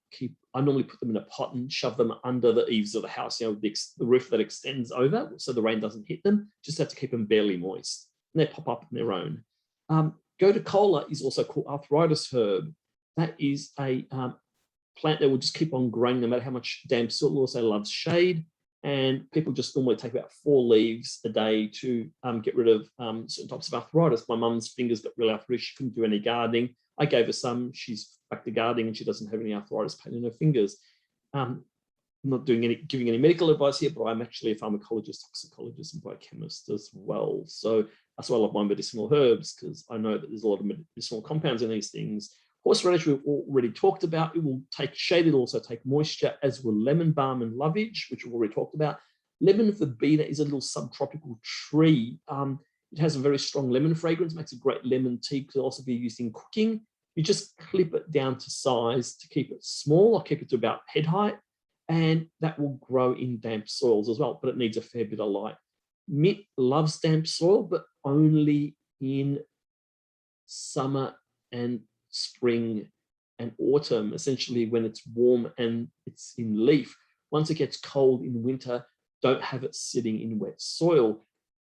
I normally put them in a pot and shove them under the eaves of the house, the roof that extends over so the rain doesn't hit them. Just have to keep them barely moist. And they pop up on their own. Goticola is also called arthritis herb. That is a plant that will just keep on growing no matter how much damp soil. It also loves shade. And people just normally take about 4 leaves a day to get rid of certain types of arthritis. My mum's fingers got really arthritis. She couldn't do any gardening. I gave her some. She's back to gardening and she doesn't have any arthritis pain in her fingers. I'm not giving any medical advice here, but I'm actually a pharmacologist, toxicologist, and biochemist as well. So that's why I love my medicinal herbs, because I know that there's a lot of medicinal compounds in these things. Horseradish we've already talked about. It will take shade, it'll also take moisture, as will lemon balm and lovage, which we've already talked about. Lemon verbena is a little subtropical tree. It has a very strong lemon fragrance, makes a great lemon tea, could also be used in cooking. You just clip it down to size to keep it small, or keep it to about head height, and that will grow in damp soils as well, but it needs a fair bit of light. Mint loves damp soil, but only in summer and spring and autumn, essentially when it's warm and it's in leaf. Once it gets cold in winter, don't have it sitting in wet soil.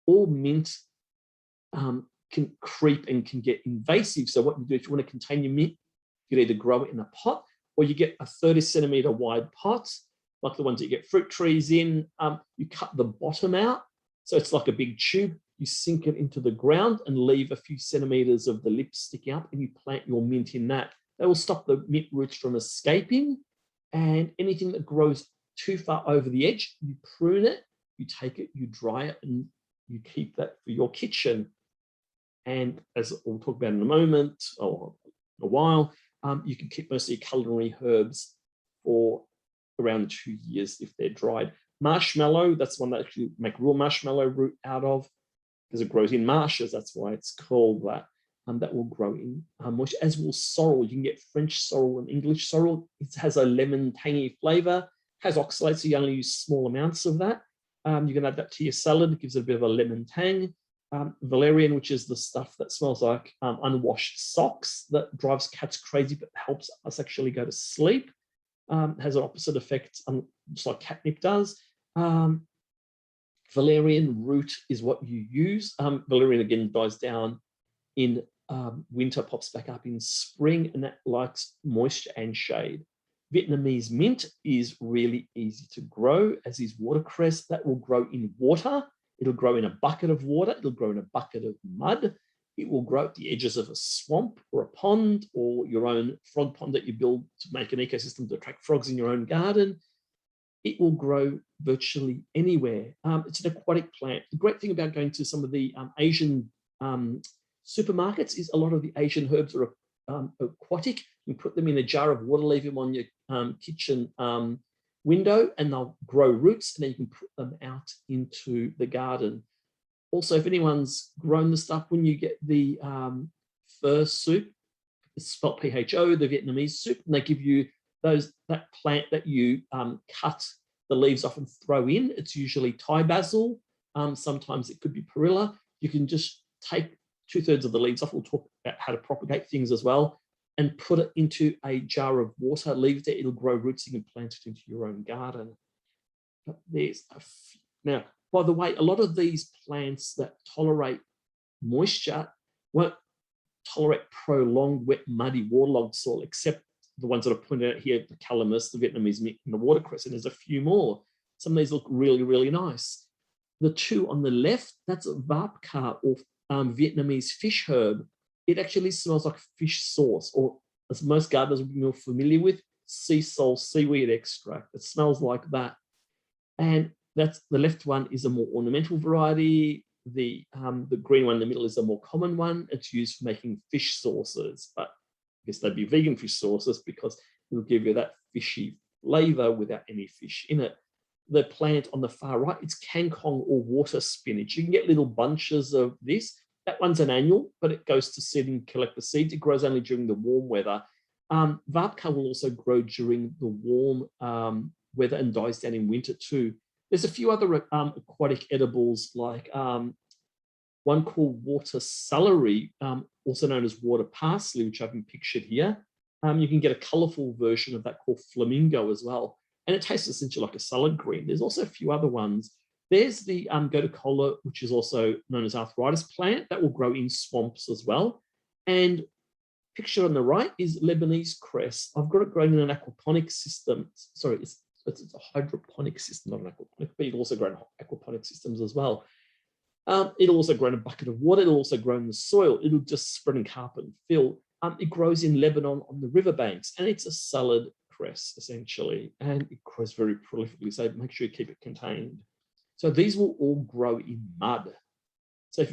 All mint can creep and can get invasive. So what you do, if you want to contain your mint, you either grow it in a pot, or you get a 30-centimeter wide pot, like the ones that you get fruit trees in. You cut the bottom out, so it's like a big tube. You sink it into the ground and leave a few centimeters of the lip sticking up, and you plant your mint in that. That will stop the mint roots from escaping, and anything that grows too far over the edge, you prune it, you take it, you dry it, and you keep that for your kitchen. And as we'll talk about in a moment or a while, you can keep most of your culinary herbs for around 2 years if they're dried. Marshmallow, that's one that actually make real marshmallow root out of, because it grows in marshes. That's why it's called that. That will grow in moisture, as will sorrel. You can get French sorrel and English sorrel. It has a lemon tangy flavor, has oxalate, so you only use small amounts of that. You can add that to your salad. It gives it a bit of a lemon tang. Valerian, which is the stuff that smells like unwashed socks, that drives cats crazy but helps us actually go to sleep. Has an opposite effect, just like catnip does. Valerian root is what you use. Valerian again dies down in winter, pops back up in spring, and that likes moisture and shade. Vietnamese mint is really easy to grow, as is watercress. That will grow in water. It'll grow in a bucket of water. It'll grow in a bucket of mud. It will grow at the edges of a swamp or a pond, or your own frog pond that you build to make an ecosystem to attract frogs in your own garden. It will grow virtually anywhere. It's an aquatic plant. The great thing about going to some of the Asian supermarkets is a lot of the Asian herbs are aquatic. You put them in a jar of water, leave them on your kitchen window, and they'll grow roots, and then you can put them out into the garden. Also, if anyone's grown the stuff, when you get the pho soup, it's spelled PHO, the Vietnamese soup, and they give you that plant that you cut the leaves off and throw in. It's usually Thai basil. Sometimes it could be perilla. You can just take 2/3 of the leaves off. We'll talk about how to propagate things as well, and put it into a jar of water, leave it there, it'll grow roots, you can plant it into your own garden. But there's a few. Now, by the way, a lot of these plants that tolerate moisture won't tolerate prolonged wet, muddy, waterlogged soil, except the ones that are pointed out here, the calamus, the Vietnamese mint, and the watercress, and there's a few more. Some of these look really, really nice. The two on the left, that's a vapka, or Vietnamese fish herb. It actually smells like fish sauce, or as most gardeners will be more familiar with, sea salt seaweed extract. It smells like that. And that's the left one is a more ornamental variety. The green one in the middle is a more common one. It's used for making fish sauces, but I guess they'd be vegan fish sauces because it'll give you that fishy flavor without any fish in it. The plant on the far right, it's kangkong or water spinach. You can get little bunches of this. That one's an annual, but it goes to seed and collect the seeds. It grows only during the warm weather. Vapka will also grow during the warm weather and dies down in winter too. There's a few other aquatic edibles, like one called water celery, also known as water parsley, which I've been pictured here. You can get a colorful version of that called flamingo as well. And it tastes essentially like a salad green. There's also a few other ones. There's the gotokola, which is also known as arthritis plant, that will grow in swamps as well. And pictured on the right is Lebanese cress. I've got it growing in an aquaponics system. Sorry, it's it's a hydroponic system, not an aquaponic, but you can also grow in aquaponic systems as well. It'll also grow in a bucket of water. It'll also grow in the soil. It'll just spread in carpet and fill. It grows in Lebanon on the riverbanks, and it's a salad cress essentially, and it grows very prolifically. So make sure you keep it contained. So these will all grow in mud. So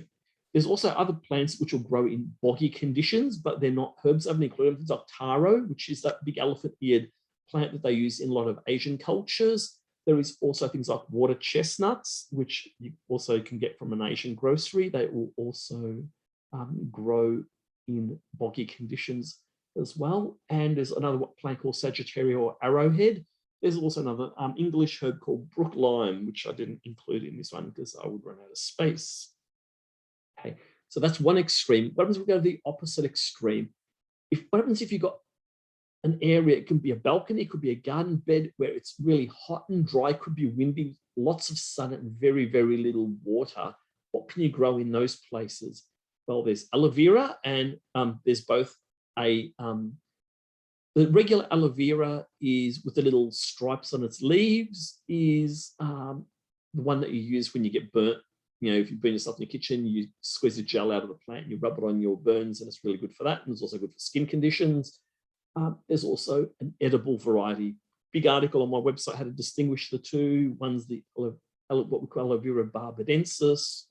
there's also other plants which will grow in boggy conditions, but they're not herbs. I've included things like taro, which is that big elephant-eared plant that they use in a lot of Asian cultures. There is also things like water chestnuts, which you also can get from an Asian grocery. They will also grow in boggy conditions as well. And there's another plant called Sagittaria or arrowhead. There's also another English herb called brook lime, which I didn't include in this one because I would run out of space. Okay, so that's one extreme. What happens if we go to the opposite extreme? What happens if you've got an area, it can be a balcony, it could be a garden bed where it's really hot and dry, it could be windy, lots of sun and very, very little water. What can you grow in those places? Well, there's aloe vera, and there's both the regular aloe vera is with the little stripes on its leaves is the one that you use when you get burnt. You know, if you burn yourself in the kitchen, you squeeze the gel out of the plant and you rub it on your burns, and it's really good for that. And it's also good for skin conditions. There's also an edible variety. Big article on my website how to distinguish the two. One's the what we call aloe vera barbadensis,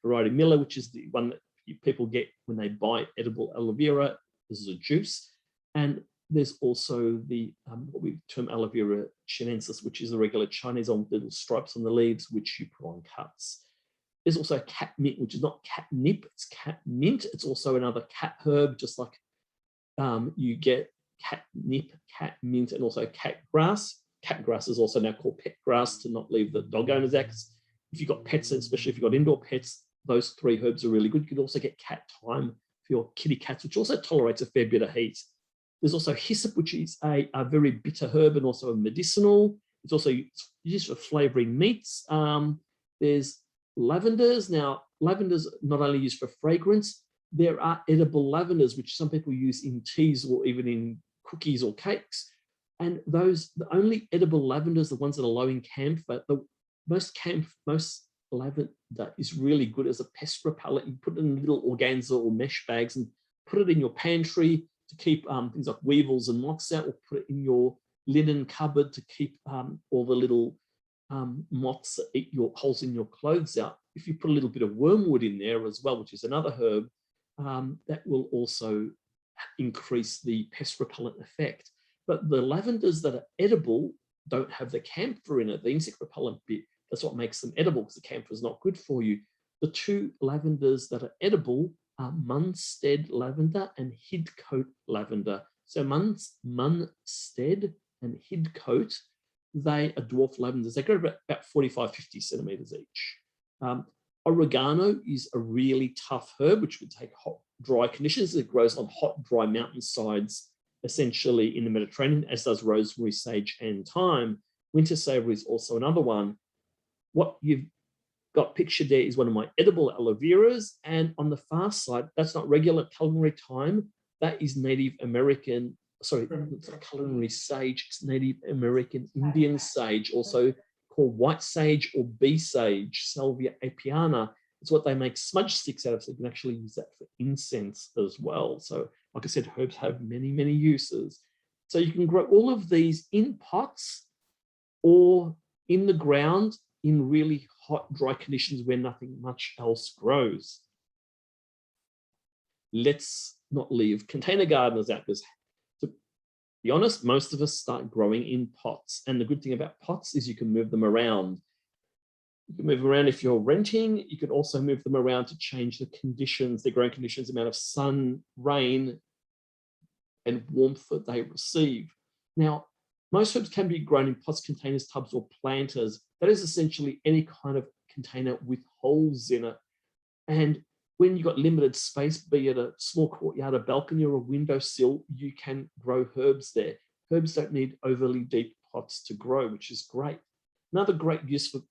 variety Miller, which is the one that people get when they buy edible aloe vera. This is a juice. And there's also the what we term aloe vera chinensis, which is the regular Chinese on little stripes on the leaves, which you put on cuts. There's also cat mint, which is not catnip, it's cat mint. It's also another cat herb, just like you get catnip, cat mint, and also cat grass. Cat grass is also now called pet grass to not leave the dog owners out. If you've got pets, especially if you've got indoor pets, those three herbs are really good. You can also get cat thyme for your kitty cats, which also tolerates a fair bit of heat. There's also hyssop, which is a very bitter herb and also a medicinal. It's also used for flavoring meats. There's lavenders. Now, lavenders not only used for fragrance, there are edible lavenders, which some people use in teas or even in cookies or cakes. And the only edible lavenders, the ones that are low in camphor, most lavender is really good as a pest repellent. You put it in little organza or mesh bags and put it in your pantry to keep things like weevils and moths out, or put it in your linen cupboard to keep all the little moths that eat your holes in your clothes out. If you put a little bit of wormwood in there as well, which is another herb, that will also increase the pest repellent effect. But the lavenders that are edible don't have the camphor in it, the insect repellent bit. That's what makes them edible, because the camphor is not good for you. The two lavenders that are edible are Munstead lavender and Hidcote lavender. So Munstead and Hidcote, they are dwarf lavenders. They grow about 45, 50 centimeters each. Oregano is a really tough herb, which would take hot, dry conditions. It grows on hot, dry mountainsides, essentially in the Mediterranean, as does rosemary, sage, and thyme. Winter savory is also another one. What you've got pictured there is one of my edible aloe veras, and on the far side, that's not regular culinary thyme. That is Native American, sorry, it's not culinary sage, it's Native American Indian sage, also called white sage or bee sage, Salvia apiana. It's what they make smudge sticks out of, so you can actually use that for incense as well. So like I said, herbs have many, many uses. So you can grow all of these in pots or in the ground in really hot, dry conditions where nothing much else grows. Let's not leave container gardeners out, because to be honest, most of us start growing in pots. And the good thing about pots is you can move them around. You can move around if you're renting. You can also move them around to change the conditions, the growing conditions, the amount of sun, rain, and warmth that they receive. Now, most herbs can be grown in pots, containers, tubs, or planters. That is essentially any kind of container with holes in it. And when you've got limited space, be it a small courtyard, a balcony, or a windowsill, you can grow herbs there. Herbs don't need overly deep pots to grow, which is great. Another great use for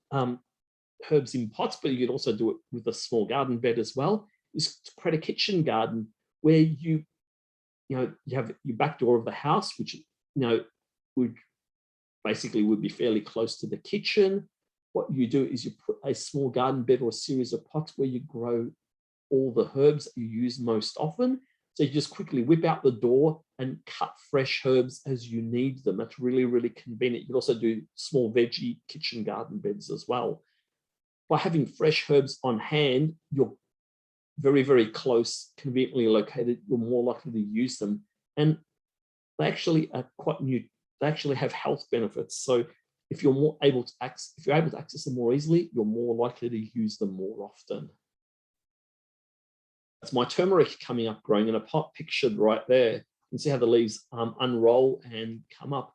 herbs in pots, but you can also do it with a small garden bed as well, is to create a kitchen garden where you have your back door of the house, which would basically would be fairly close to the kitchen. What you do is you put a small garden bed or a series of pots where you grow all the herbs that you use most often. So you just quickly whip out the door and cut fresh herbs as you need them. That's really, really convenient. You can also do small veggie kitchen garden beds as well. By having fresh herbs on hand, you're very, very close, conveniently located, you're more likely to use them. And they actually are quite new. They actually have health benefits. So if you're able to access them more easily, you're more likely to use them more often. That's my turmeric coming up, growing in a pot, pictured right there. You can see how the leaves unroll and come up.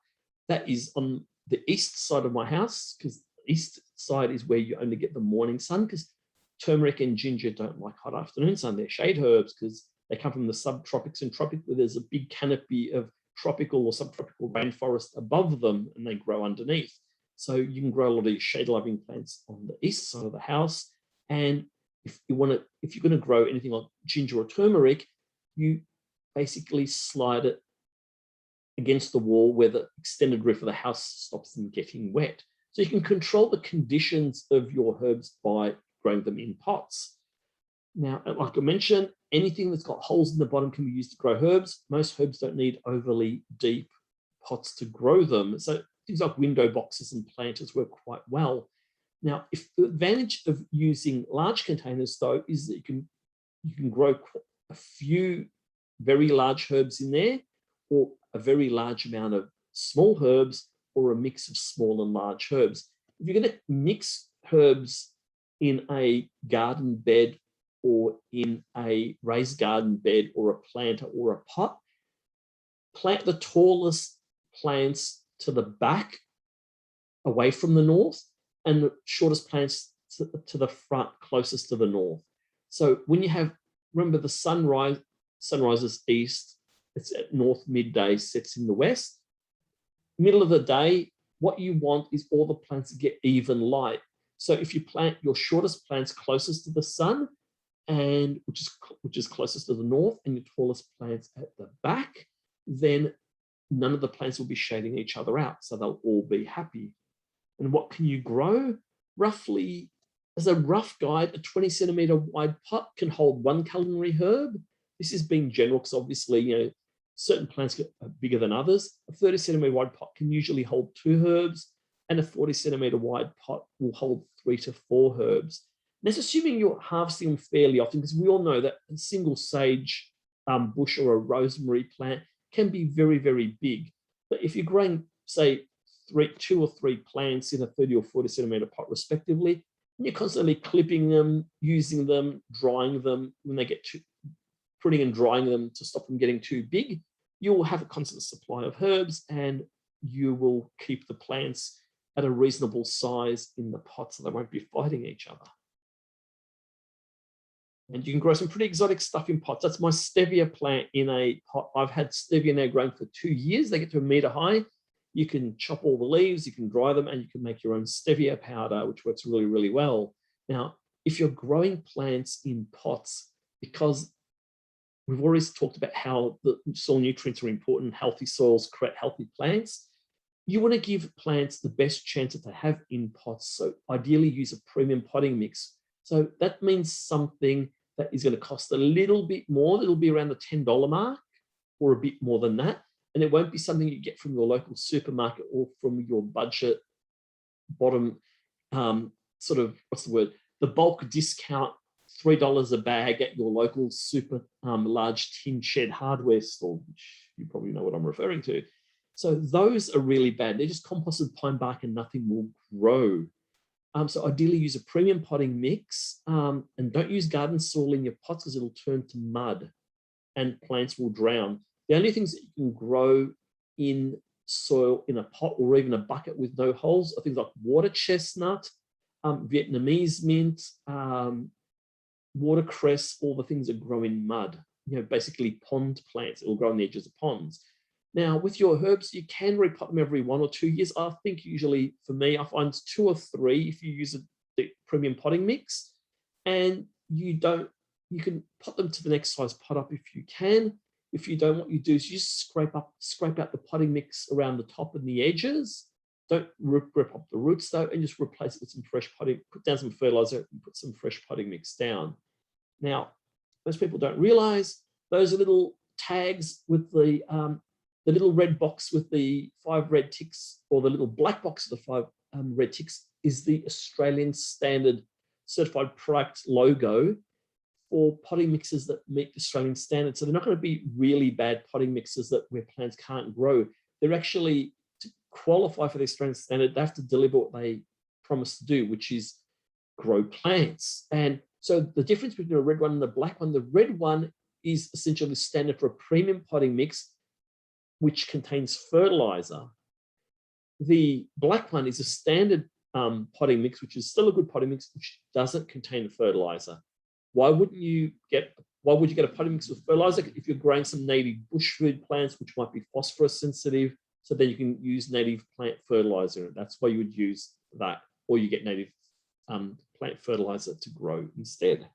That is on the east side of my house, because the east side is where you only get the morning sun, because turmeric and ginger don't like hot afternoon sun. They're shade herbs because they come from the subtropics and tropics, where there's a big canopy of tropical or subtropical rainforest above them, and they grow underneath. So you can grow a lot of these shade-loving plants on the east side of the house. And if you're going to grow anything like ginger or turmeric, you basically slide it against the wall where the extended roof of the house stops them getting wet. So you can control the conditions of your herbs by growing them in pots. Now, like I mentioned, anything that's got holes in the bottom can be used to grow herbs. Most herbs don't need overly deep pots to grow them. So things like window boxes and planters work quite well. Now, if the advantage of using large containers, though, is that you can grow a few very large herbs in there, or a very large amount of small herbs, or a mix of small and large herbs. If you're going to mix herbs in a garden bed or in a raised garden bed or a planter or a pot, plant the tallest plants to the back away from the north, and the shortest plants to the front closest to the north. So when you have, remember, the sun rises east, it's at north midday, sets in the west. Middle of the day, what you want is all the plants to get even light. So if you plant your shortest plants closest to the sun, and which is closest to the north, and your tallest plants at the back, then none of the plants will be shading each other out, so they'll all be happy. And what can you grow? Roughly, as a rough guide, a 20 centimetre wide pot can hold 1 culinary herb. This is being general because obviously, certain plants are bigger than others. A 30 centimetre wide pot can usually hold 2 herbs, and a 40 centimetre wide pot will hold 3 to 4 herbs. And that's assuming you're harvesting them fairly often, because we all know that a single sage bush or a rosemary plant can be very, very big. But if you're growing, say, 2 or 3 plants in a 30 or 40 centimetre pot respectively, and you're constantly clipping them, using them, drying them, when they get putting and drying them to stop them getting too big, you will have a constant supply of herbs, and you will keep the plants at a reasonable size in the pot so they won't be fighting each other. And you can grow some pretty exotic stuff in pots. That's my stevia plant in a pot. I've had stevia now growing for 2 years. They get to 1 metre high. You can chop all the leaves, you can dry them, and you can make your own stevia powder, which works really, really well. Now, if you're growing plants in pots, because we've already talked about how the soil nutrients are important, healthy soils create healthy plants, you want to give plants the best chance that they have in pots. So ideally use a premium potting mix. So that means something that is going to cost a little bit more. It'll be around the $10 mark or a bit more than that. And it won't be something you get from your local supermarket or from your budget bottom, the bulk discount, $3 a bag at your local super large tin shed hardware store, which you probably know what I'm referring to. So those are really bad. They're just composted pine bark and nothing will grow. So ideally use a premium potting mix, and don't use garden soil in your pots because it'll turn to mud and plants will drown. The only things that you can grow in soil in a pot or even a bucket with no holes are things like water chestnut, Vietnamese mint, watercress, all the things that grow in mud, basically pond plants that will grow on the edges of ponds. Now, with your herbs, you can repot them every 1 or 2 years. I think usually for me, I find 2 or 3 if you use the premium potting mix, and you can pot them to the next size pot up if you can. If you don't, what you do is you just scrape out the potting mix around the top and the edges, Don't rip up the roots though, and just replace it with some fresh potting, put down some fertilizer and put some fresh potting mix down. Now, most people don't realize those are little tags with the little red box with the 5 red ticks, or the little black box with the 5 red ticks, is the Australian standard certified product logo for potting mixes that meet the Australian standards. So they're not going to be really bad potting mixes that where plants can't grow. They're actually, to qualify for the Australian standard, they have to deliver what they promise to do, which is grow plants. And so the difference between a red one and the black one, the red one is essentially standard for a premium potting mix, which contains fertilizer. The black one is a standard potting mix, which is still a good potting mix, which doesn't contain fertilizer. Why would you get a potting mix with fertilizer if you're growing some native bush food plants, which might be phosphorus sensitive? So then you can use native plant fertilizer. That's why you would use that, or you get native plant fertilizer to grow instead.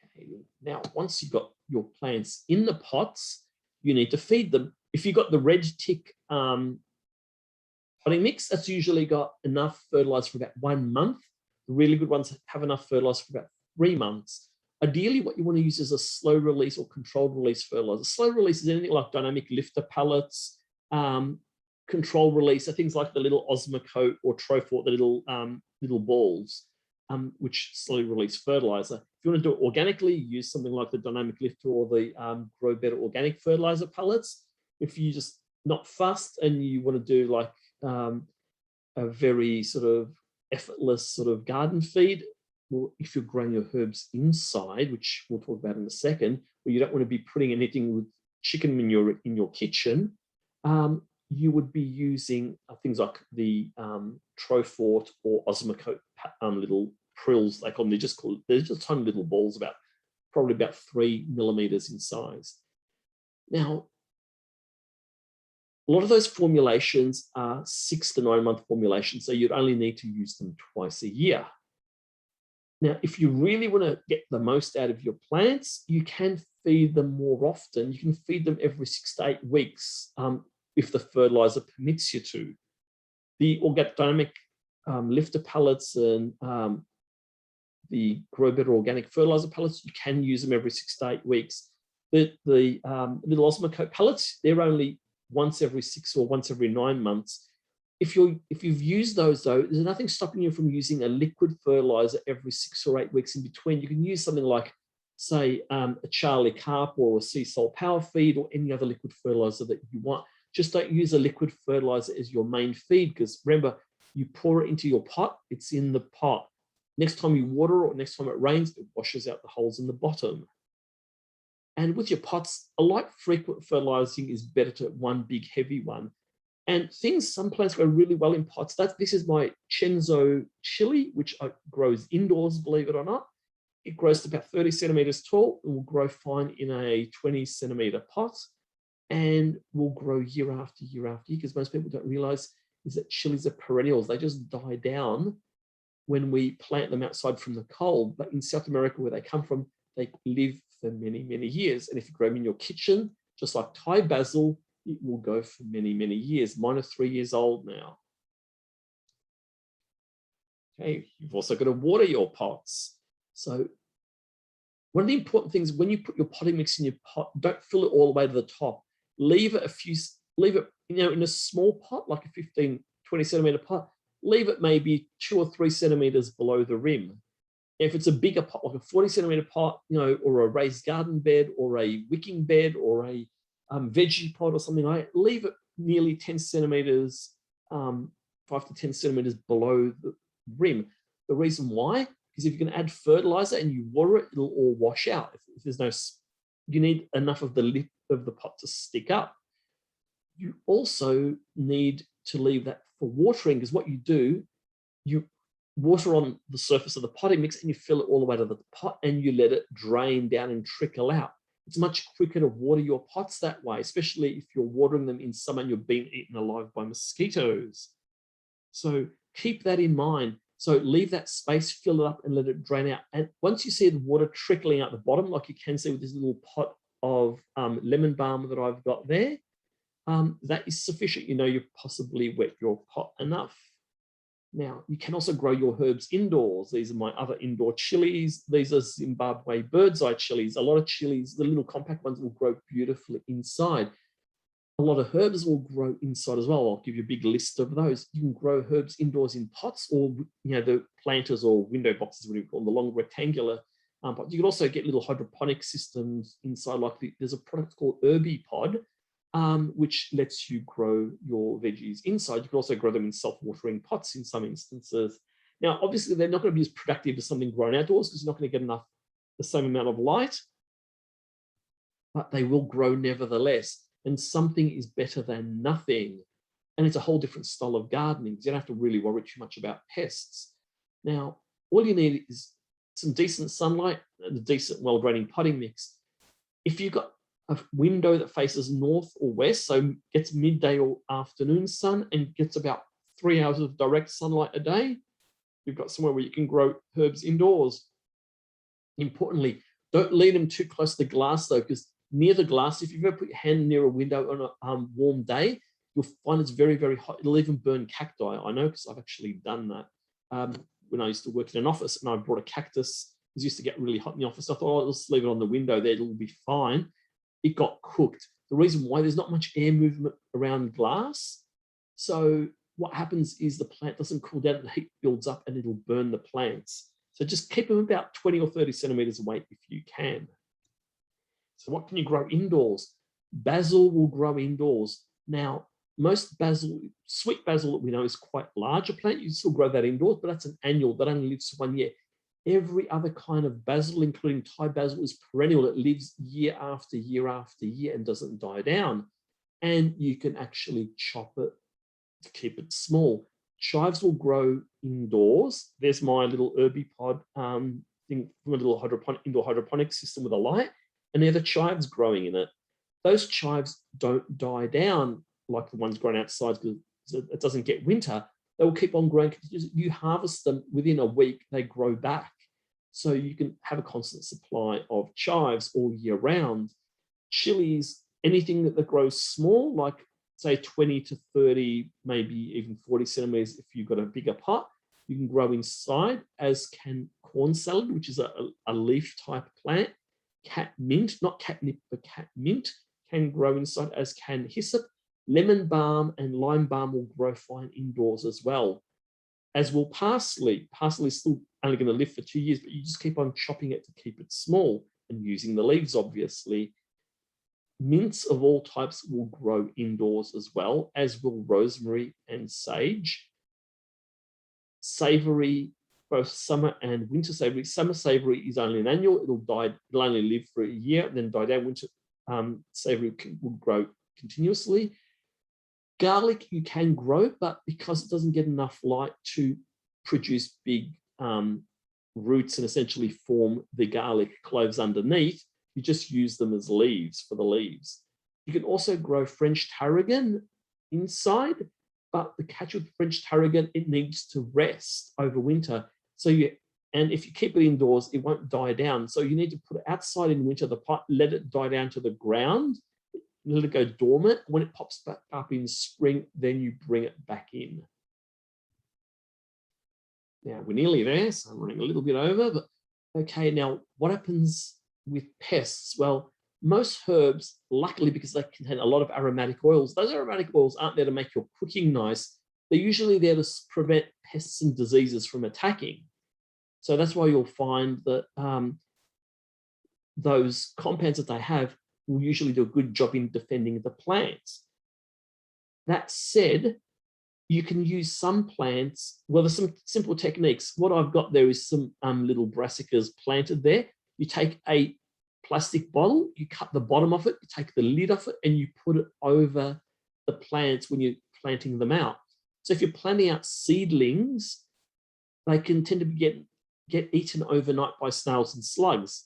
Okay. Now, once you've got your plants in the pots, you need to feed them. If you've got the red tick potting mix, that's usually got enough fertilizer for about 1 month. The really good ones have enough fertilizer for about 3 months. Ideally, what you want to use is a slow release or controlled release fertilizer. Slow release is anything like dynamic lifter pellets. Control release are things like the little Osmocote or Trofort, the little balls, which slowly release fertilizer. If you want to do it organically, use something like the dynamic lifter or the Grow Better organic fertilizer pellets. If you just not fussed and you want to do like a very sort of effortless sort of garden feed, well, if you're growing your herbs inside, which we'll talk about in a second, where you don't want to be putting anything with chicken manure in your kitchen, you would be using things like the Trofort or Osmocote little prills, they call them. They're just tiny little balls, probably about 3 millimeters in size. Now, a lot of those formulations are 6 to 9 month formulations, so you'd only need to use them twice a year. Now, if you really want to get the most out of your plants, you can feed them more often. You can feed them every 6 to 8 weeks if the fertilizer permits you to. The organic dynamic lifter pellets and the Grow Better organic fertilizer pellets, you can use them every 6 to 8 weeks. The little Osmocote pellets, they're only once every 6 or once every 9 months. If you've used those though, there's nothing stopping you from using a liquid fertilizer every 6 or 8 weeks in between. You can use something like, say, a Charlie Carp or a Sea Salt Power Feed or any other liquid fertilizer that you want. Just don't use a liquid fertilizer as your main feed, because remember, you pour it into your pot, it's in the pot. Next time you water or next time it rains, it washes out the holes in the bottom. And with your pots, a light frequent fertilizing is better to one big heavy one. And some plants grow really well in pots. This is my Chenzo chili, which grows indoors, believe it or not. It grows to about 30 centimeters tall and will grow fine in a 20 centimeter pot, and will grow year after year after year, because most people don't realize is that chilies are perennials. They just die down when we plant them outside from the cold. But in South America, where they come from, they live for many, many years. And if you grow them in your kitchen, just like Thai basil, it will go for many, many years. Mine are 3 years old now. Okay, you've also got to water your pots. So one of the important things, when you put your potting mix in your pot, don't fill it all the way to the top. Leave it in a small pot, like a 15, 20 centimeter pot, leave it maybe 2 or 3 centimeters below the rim. If it's a bigger pot, like a 40 centimeter pot, or a raised garden bed or a wicking bed or a veggie pot or something like that, leave it nearly 10 centimeters, 5 to 10 centimeters below the rim. The reason why is if you're going to add fertilizer and you water it, it'll all wash out. If there's no, you need enough of the lip of the pot to stick up. You also need to leave that for watering, because what you do, you water on the surface of the potting mix and you fill it all the way to the pot and you let it drain down and trickle out. It's much quicker to water your pots that way, especially if you're watering them in summer and you're being eaten alive by mosquitoes. So keep that in mind. So leave that space, fill it up and let it drain out. And once you see the water trickling out the bottom, like you can see with this little pot of lemon balm that I've got there, that is sufficient. You know, you've possibly wet your pot enough. Now, you can also grow your herbs indoors. These are my other indoor chilies. These are Zimbabwe bird's eye chilies. A lot of chilies, the little compact ones, will grow beautifully inside. A lot of herbs will grow inside as well. I'll give you a big list of those. You can grow herbs indoors in pots, or the planters or window boxes, what do you call them, the long rectangular pots. You can also get little hydroponic systems inside, like there's a product called Herbipod, which lets you grow your veggies inside. You can also grow them in self-watering pots in some instances. Now, obviously, they're not going to be as productive as something grown outdoors because you're not going to get the same amount of light, but they will grow nevertheless. And something is better than nothing. And it's a whole different style of gardening. You don't have to really worry too much about pests. Now, all you need is some decent sunlight and a decent, well-draining potting mix. If you've got a window that faces north or west, so gets midday or afternoon sun and gets about 3 hours of direct sunlight a day, you've got somewhere where you can grow herbs indoors. Importantly, don't lean them too close to the glass though, because near the glass, if you've ever put your hand near a window on a warm day, you'll find it's very, very hot. It'll even burn cacti. I know because I've actually done that. When I used to work in an office and I brought a cactus, it used to get really hot in the office. I thought, oh, let's leave it on the window there, it'll be fine. It got cooked. The reason why, there's not much air movement around glass. So what happens is the plant doesn't cool down, the heat builds up and it'll burn the plants. So just keep them about 20 or 30 centimeters away if you can. So what can you grow indoors? Basil will grow indoors. Now, most basil, sweet basil that we know is quite large a plant. You still grow that indoors, but that's an annual that only lives 1 year. Every other kind of basil, including Thai basil, is perennial. It lives year after year after year and doesn't die down. And you can actually chop it to keep it small. Chives will grow indoors. There's my little Herbipod thing from a little indoor hydroponic system with a light. And there are the chives growing in it. Those chives don't die down like the ones grown outside because it doesn't get winter. They will keep on growing. You harvest them within a week, they grow back. So you can have a constant supply of chives all year round. Chilies, anything that grows small, like say 20 to 30, maybe even 40 centimeters if you've got a bigger pot, you can grow inside, as can corn salad, which is a leaf type plant. Cat mint, not catnip, but cat mint can grow inside, as can hyssop. Lemon balm and lime balm will grow fine indoors as well, as will parsley. Parsley is still only going to live for 2 years, but you just keep on chopping it to keep it small and using the leaves, obviously. Mints of all types will grow indoors as well, as will rosemary and sage. Savory, both summer and winter savory. Summer savory is only an annual. It'll only live for a year, then die down. Winter savory will grow continuously. Garlic you can grow, but because it doesn't get enough light to produce big roots and essentially form the garlic cloves underneath, you just use them as leaves for the leaves. You can also grow French tarragon inside, but the catch with French tarragon, it needs to rest over winter. And if you keep it indoors, it won't die down. So you need to put it outside in winter, the pot, let it die down to the ground, let it go dormant. When it pops back up in spring, then you bring it back in. Now we're nearly there, so I'm running a little bit over, but okay, now what happens with pests? Well, most herbs, luckily, because they contain a lot of aromatic oils, those aromatic oils aren't there to make your cooking nice. They're usually there to prevent pests and diseases from attacking. So that's why you'll find that those compounds that they have will usually do a good job in defending the plants. That said, you can use some plants. Well, there's some simple techniques. What I've got there is some little brassicas planted there. You take a plastic bottle, you cut the bottom of it, you take the lid off it, and you put it over the plants when you're planting them out. So if you're planting out seedlings, they can tend to get eaten overnight by snails and slugs.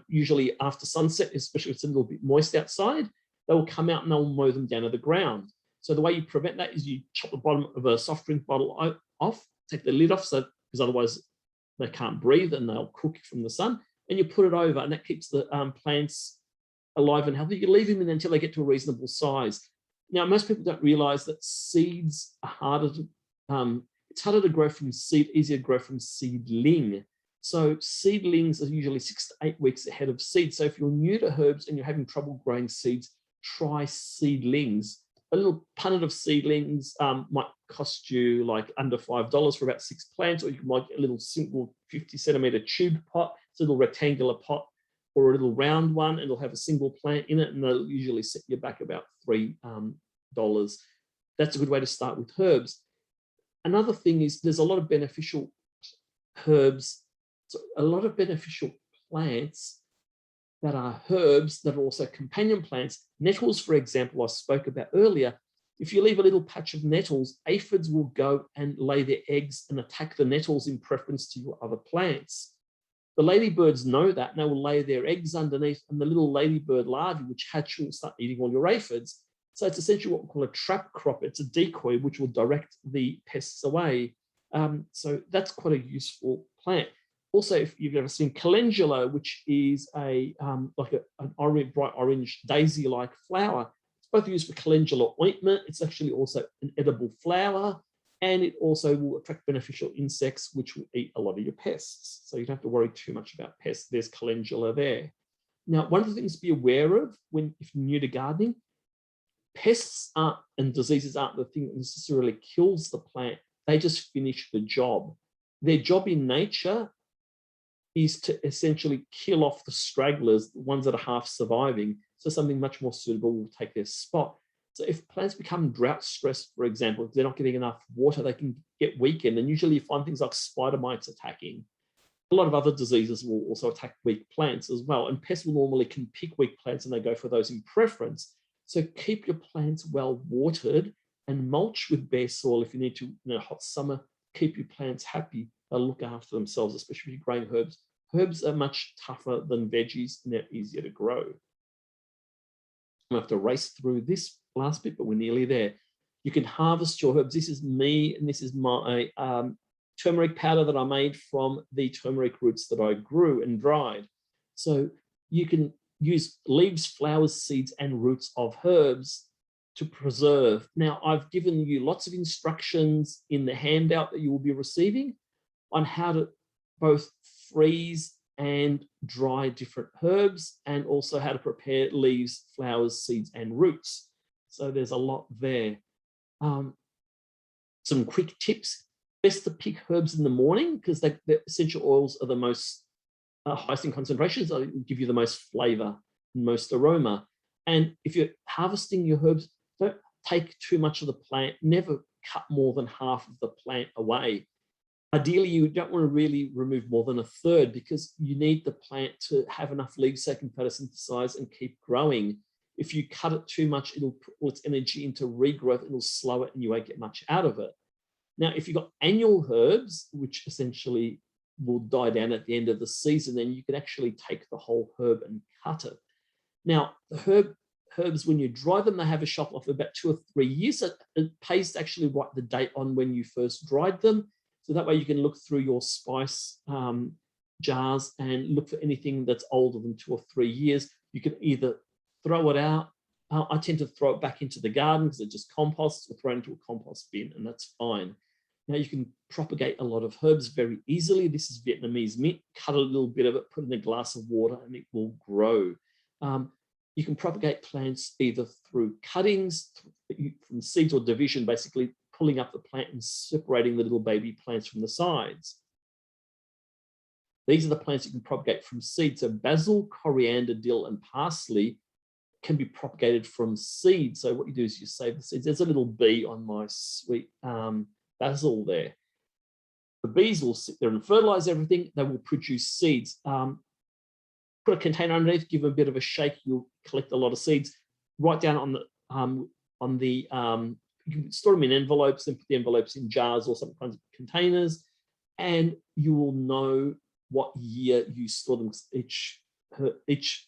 Usually after sunset, especially if it's a little bit moist outside, they will come out and they'll mow them down to the ground. So the way you prevent that is you chop the bottom of a soft drink bottle off, take the lid off, because otherwise they can't breathe and they'll cook from the sun, and you put it over, and that keeps the plants alive and healthy. You can leave them in until they get to a reasonable size. Now, most people don't realize that seeds are harder to, it's harder to grow from seed, easier to grow from seedling. So seedlings are usually 6 to 8 weeks ahead of seeds. So if you're new to herbs and you're having trouble growing seeds, try seedlings. A little punnet of seedlings might cost you like under $5 for about 6 plants, or you might get a little simple 50-centimeter tube pot. It's a little rectangular pot, or a little round one, and it'll have a single plant in it, and they'll usually set you back about $3. That's a good way to start with herbs. Another thing is there's a lot of beneficial herbs, so a lot of beneficial plants that are herbs that are also companion plants. Nettles, for example, I spoke about earlier. If you leave a little patch of nettles, aphids will go and lay their eggs and attack the nettles in preference to your other plants. The ladybirds know that, and they will lay their eggs underneath, and the little ladybird larvae, which hatch, will start eating all your aphids. So it's essentially what we call a trap crop. It's a decoy which will direct the pests away. So that's quite a useful plant. Also, if you've ever seen calendula, which is a like an orange, bright orange daisy-like flower, it's both used for calendula ointment. It's actually also an edible flower, and it also will attract beneficial insects, which will eat a lot of your pests. So you don't have to worry too much about pests. There's calendula there. Now, one of the things to be aware of if you're new to gardening, pests and diseases aren't the thing that necessarily kills the plant. They just finish the job. Their job in nature is to essentially kill off the stragglers, the ones that are half surviving. So something much more suitable will take their spot. So if plants become drought stressed, for example, if they're not getting enough water, they can get weakened. And usually you find things like spider mites attacking. A lot of other diseases will also attack weak plants as well. And pests will normally can pick weak plants and they go for those in preference. So keep your plants well watered and mulch with bare soil if you need to in a hot summer. Keep your plants happy. They'll look after themselves, especially if you're growing herbs. Herbs are much tougher than veggies and they're easier to grow. I'm going to have to race through this last bit, but we're nearly there. You can harvest your herbs. This is me, and this is my turmeric powder that I made from the turmeric roots that I grew and dried. So you can use leaves, flowers, seeds, and roots of herbs to preserve. Now, I've given you lots of instructions in the handout that you will be receiving on how to both freeze and dry different herbs, and also how to prepare leaves, flowers, seeds, and roots. So there's a lot there. Some quick tips. Best to pick herbs in the morning because the essential oils are the most highest in concentrations. They give you the most flavor and most aroma. And if you're harvesting your herbs, don't take too much of the plant. Never cut more than half of the plant away. Ideally, you don't want to really remove more than a third because you need the plant to have enough leaves so it can photosynthesize and keep growing. If you cut it too much, it'll put all its energy into regrowth, it'll slow it, and you won't get much out of it. Now, if you've got annual herbs, which essentially will die down at the end of the season, then you can actually take the whole herb and cut it. Now, the herbs, when you dry them, they have a shelf life of about 2 or 3 years. So it pays to actually write the date on when you first dried them. So that way you can look through your spice jars and look for anything that's older than 2 or 3 years. You can either throw it out. I tend to throw it back into the garden because it just composts, or throw it into a compost bin, and that's fine. Now you can propagate a lot of herbs very easily. This is Vietnamese mint. Cut a little bit of it, put it in a glass of water, and it will grow. You can propagate plants either through cuttings, from seeds, or division, basically pulling up the plant and separating the little baby plants from the sides. These are the plants you can propagate from seed. So basil, coriander, dill, and parsley can be propagated from seed. So what you do is you save the seeds. There's a little bee on my sweet basil there. The bees will sit there and fertilize everything. They will produce seeds. Put a container underneath, give them a bit of a shake. You'll collect a lot of seeds. Write down on the you can store them in envelopes and put the envelopes in jars or some kinds of containers, and you will know what year you store them. Each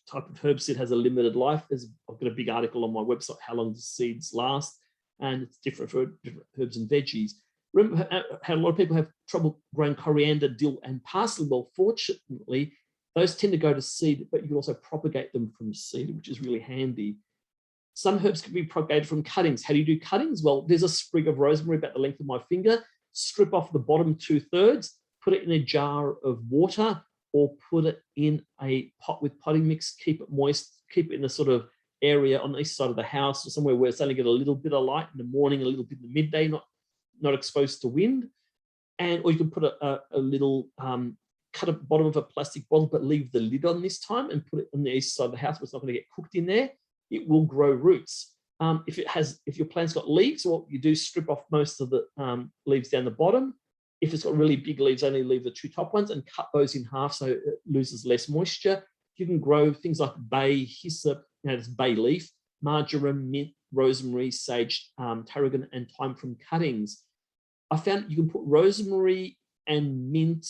type of herb seed has a limited life. I've got a big article on my website, how long do seeds last, and it's different for different herbs and veggies. Remember how a lot of people have trouble growing coriander, dill, and parsley. Well, fortunately, those tend to go to seed, but you can also propagate them from seed, which is really handy. Some herbs can be propagated from cuttings. How do you do cuttings? Well, there's a sprig of rosemary about the length of my finger. Strip off the bottom 2/3, put it in a jar of water, or put it in a pot with potting mix, keep it moist, keep it in a sort of area on the east side of the house or somewhere where it's only get a little bit of light in the morning, a little bit in the midday, not exposed to wind. Or you can put a little, cut a bottom of a plastic bottle, but leave the lid on this time and put it on the east side of the house where it's not going to get cooked in there. It will grow roots. If your plant's got leaves, what you do, strip off most of the leaves down the bottom. If it's got really big leaves, only leave the 2 top ones and cut those in half so it loses less moisture. You can grow things like bay, hyssop, there's bay leaf, marjoram, mint, rosemary, sage, tarragon, and thyme from cuttings. I found you can put rosemary and mint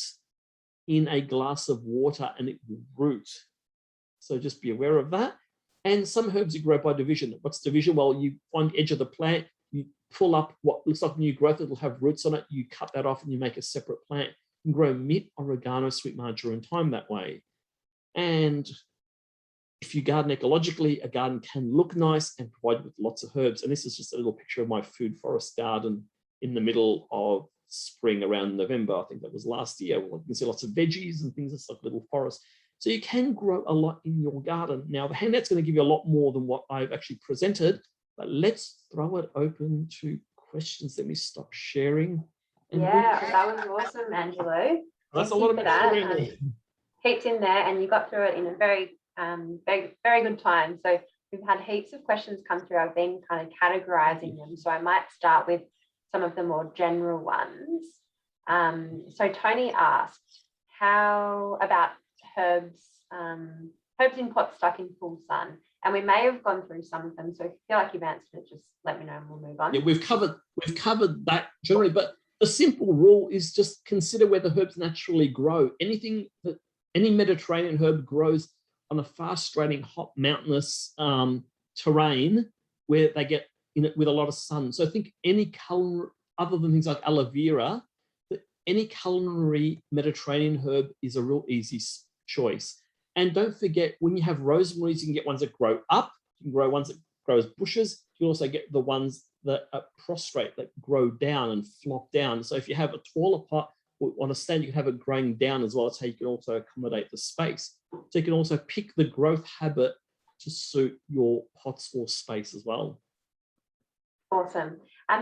in a glass of water and it will root. So just be aware of that. And some herbs you grow by division. What's division? Well, you find the edge of the plant, you pull up what looks like new growth, it'll have roots on it, you cut that off and you make a separate plant. You can grow mint, oregano, sweet marjoram, thyme that way. And if you garden ecologically, a garden can look nice and provide you with lots of herbs. And this is just a little picture of my food forest garden in the middle of spring around November. I think that was last year. You can see lots of veggies and things. It's like a little forest. So you can grow a lot in your garden. Now, the handout's going to give you a lot more than what I've actually presented, but let's throw it open to questions. Let me stop sharing. Yeah, that was awesome, Angelo. That's a lot of that. Heaps in there, and you got through it in a very, very good time. So we've had heaps of questions come through. I've been kind of categorizing them. So I might start with some of the more general ones. So Tony asked, how about herbs in pots stuck in full sun? And we may have gone through some of them. So if you feel like you've answered it, just let me know and we'll move on. Yeah, we've covered that generally, but the simple rule is just consider where the herbs naturally grow. Any Mediterranean herb grows on a fast-draining, hot, mountainous terrain where they get in it with a lot of sun. So I think any color, other than things like aloe vera, any culinary Mediterranean herb is a real easy choice. And don't forget, when you have rosemaries, you can get ones that grow up, you can grow ones that grow as bushes. You can also get the ones that are prostrate, that grow down and flop down. So if you have a taller pot on a stand, you can have it growing down as well. That's how you can also accommodate the space. So you can also pick the growth habit to suit your pots or space as well. Awesome.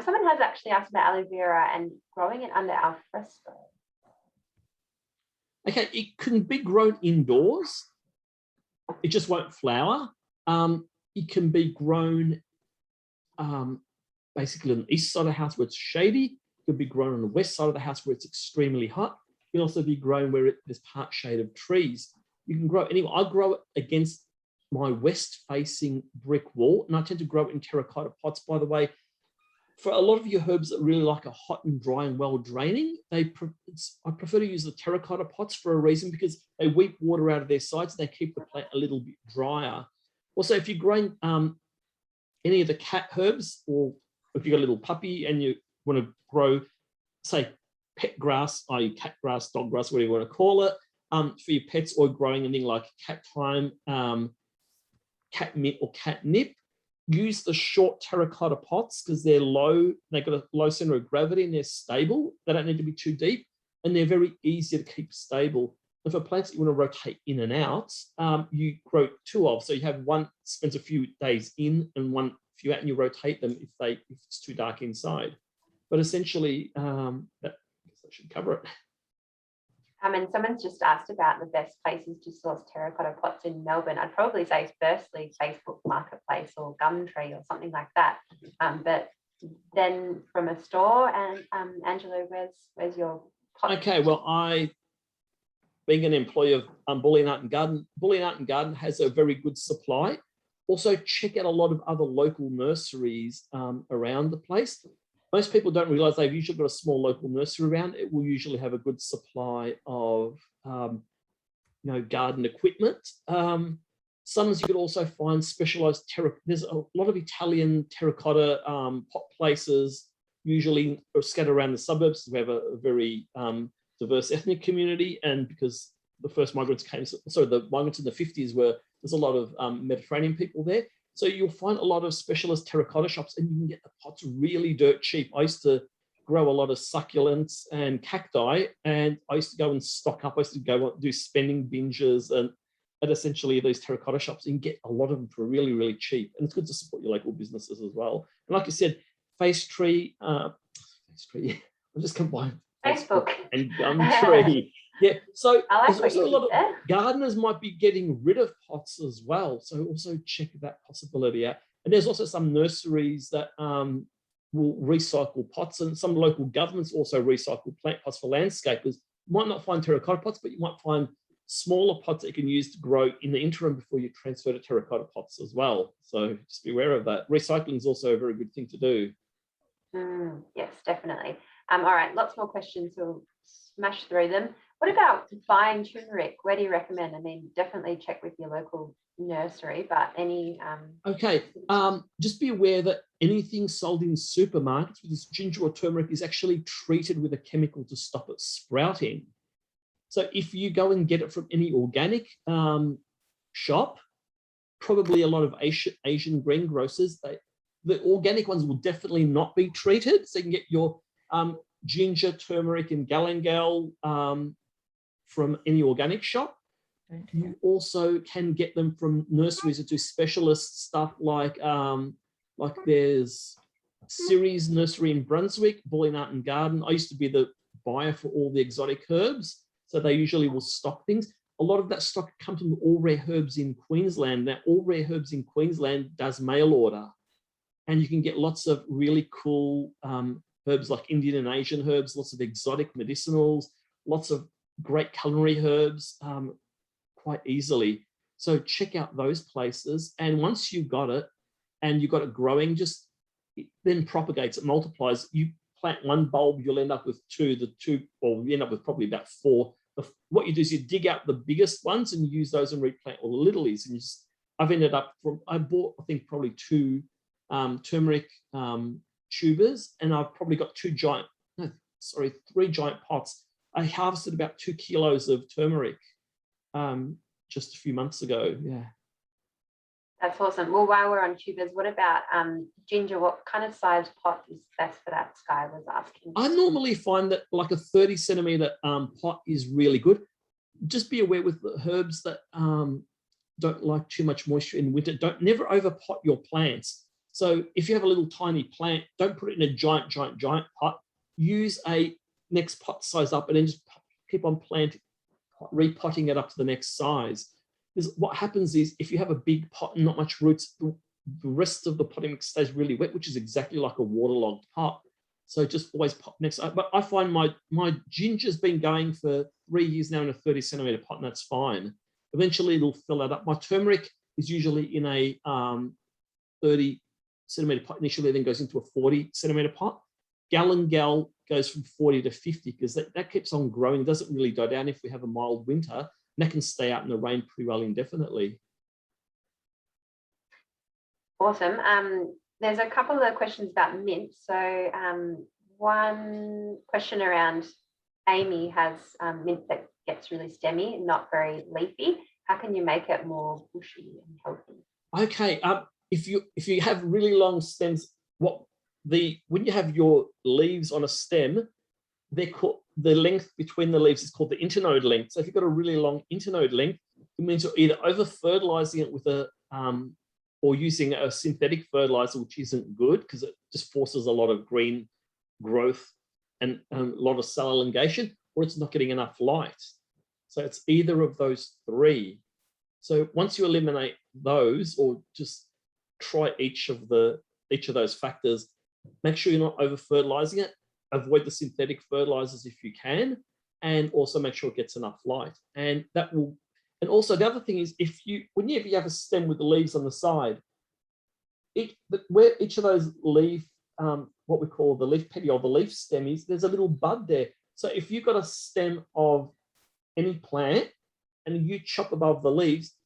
Someone has actually asked about aloe vera and growing it under al fresco. Okay, it can be grown indoors. It just won't flower. It can be grown basically on the east side of the house where it's shady. It can be grown on the west side of the house where it's extremely hot. It can also be grown where there's part shade of trees. You can grow anyway. I grow it against my west-facing brick wall, and I tend to grow it in terracotta pots, by the way. For a lot of your herbs that really like a hot and dry and well draining, I prefer to use the terracotta pots for a reason, because they weep water out of their sides and they keep the plant a little bit drier. Also, if you're growing any of the cat herbs, or if you've got a little puppy and you want to grow, say, pet grass, i.e. cat grass, dog grass, whatever you want to call it, for your pets, or growing anything like cat thyme, cat mint or catnip, use the short terracotta pots because they're low, they've got a low center of gravity and they're stable. They don't need to be too deep and they're very easy to keep stable. And for plants that you want to rotate in and out, you grow 2 of. So you have one spends a few days in and one few out, and you rotate them if it's too dark inside. But essentially, that should cover it. And someone's just asked about the best places to source terracotta pots in Melbourne. I'd probably say firstly Facebook Marketplace or Gumtree or something like that. But then from a store, and Angelo, where's your pot? Okay, well, being an employee of Bully and Art and Garden has a very good supply. Also, check out a lot of other local nurseries around the place. Most people don't realise they've usually got a small local nursery around. It will usually have a good supply of, garden equipment. Sometimes you could also find specialised there's a lot of Italian terracotta pot places, usually scattered around the suburbs. We have a very diverse ethnic community, and because the first migrants the migrants in the 50s there's a lot of Mediterranean people there. So you'll find a lot of specialist terracotta shops, and you can get the pots really dirt cheap. I used to grow a lot of succulents and cacti, and I used to go and stock up. I used to go do spending binges and at essentially these terracotta shops, and get a lot of them for really, really cheap. And it's good to support your local businesses as well. And like you said, face tree, I'm just combining Facebook and Gumtree. Yeah, so I like there's what also you a lot of did there. gardeners might be getting rid of pots as well. So also check that possibility out. And there's also some nurseries that will recycle pots, and some local governments also recycle plant pots for landscapers. You might not find terracotta pots, but you might find smaller pots that you can use to grow in the interim before you transfer to terracotta pots as well. So just be aware of that. Recycling is also a very good thing to do. Yes, definitely. All right, lots more questions. We'll smash through them. What about buying turmeric? Where do you recommend? I mean, definitely check with your local nursery, but any... Okay, just be aware that anything sold in supermarkets with this ginger or turmeric is actually treated with a chemical to stop it sprouting. So if you go and get it from any organic shop, probably a lot of Asian greengrocers, the organic ones will definitely not be treated. So you can get your ginger, turmeric, and galangal from any organic shop. You also can get them from nurseries that do specialist stuff like there's Siri's Nursery in Brunswick, Boyne Art and Garden. I used to be the buyer for all the exotic herbs, so they usually will stock things. A lot of that stock comes from All Rare Herbs in Queensland. Now, All Rare Herbs in Queensland does mail order, and you can get lots of really cool herbs like Indian and Asian herbs, lots of exotic medicinals, lots of great culinary herbs quite easily. So check out those places. And once you've got it and you've got it growing, it then propagates, it multiplies. You plant one bulb, you'll end up with two, or you end up with probably about four. What you do is you dig out the biggest ones and use those and replant all the littlies. And I've ended up I bought, I think, probably two turmeric tubers, and I've probably got three giant pots. I harvested about 2 kilos of turmeric just a few months ago. Yeah. That's awesome. Well, while we're on tubers, what about ginger? What kind of size pot is best for that? Sky was asking. I normally find that like a 30 centimeter pot is really good. Just be aware with the herbs that don't like too much moisture in winter. Never overpot your plants. So if you have a little tiny plant, don't put it in a giant pot. Use a next pot size up, and then just keep on repotting it up to the next size. Because what happens is if you have a big pot and not much roots, the rest of the potting mix stays really wet, which is exactly like a waterlogged pot. So just always pot next. But I find my ginger's been going for 3 years now in a 30 centimeter pot, and that's fine. Eventually it'll fill that up. My turmeric is usually in a 30 centimeter pot initially, then goes into a 40 centimeter pot. Galangal goes from 40 to 50 because that keeps on growing, doesn't really die down if we have a mild winter, and that can stay out in the rain pretty well indefinitely. Awesome. There's a couple of questions about mint. So one question around Amy has mint that gets really stemmy, not very leafy. How can you make it more bushy and healthy? Okay, if you have really long stems, when you have your leaves on a stem, they're called, the length between the leaves is called the internode length. So if you've got a really long internode length, it means you're either over fertilizing it with or using a synthetic fertilizer, which isn't good because it just forces a lot of green growth and a lot of cell elongation, or it's not getting enough light. So it's either of those three. So once you eliminate those, or just try each of those factors, make sure you're not over fertilizing it. Avoid the synthetic fertilizers if you can, and also make sure it gets enough light. And that will. And also the other thing is, whenever you have a stem with the leaves on the side, where each of those leaf, what we call the leaf petiole, the leaf stem is, there's a little bud there. So if you've got a stem of any plant and you chop above the leaves,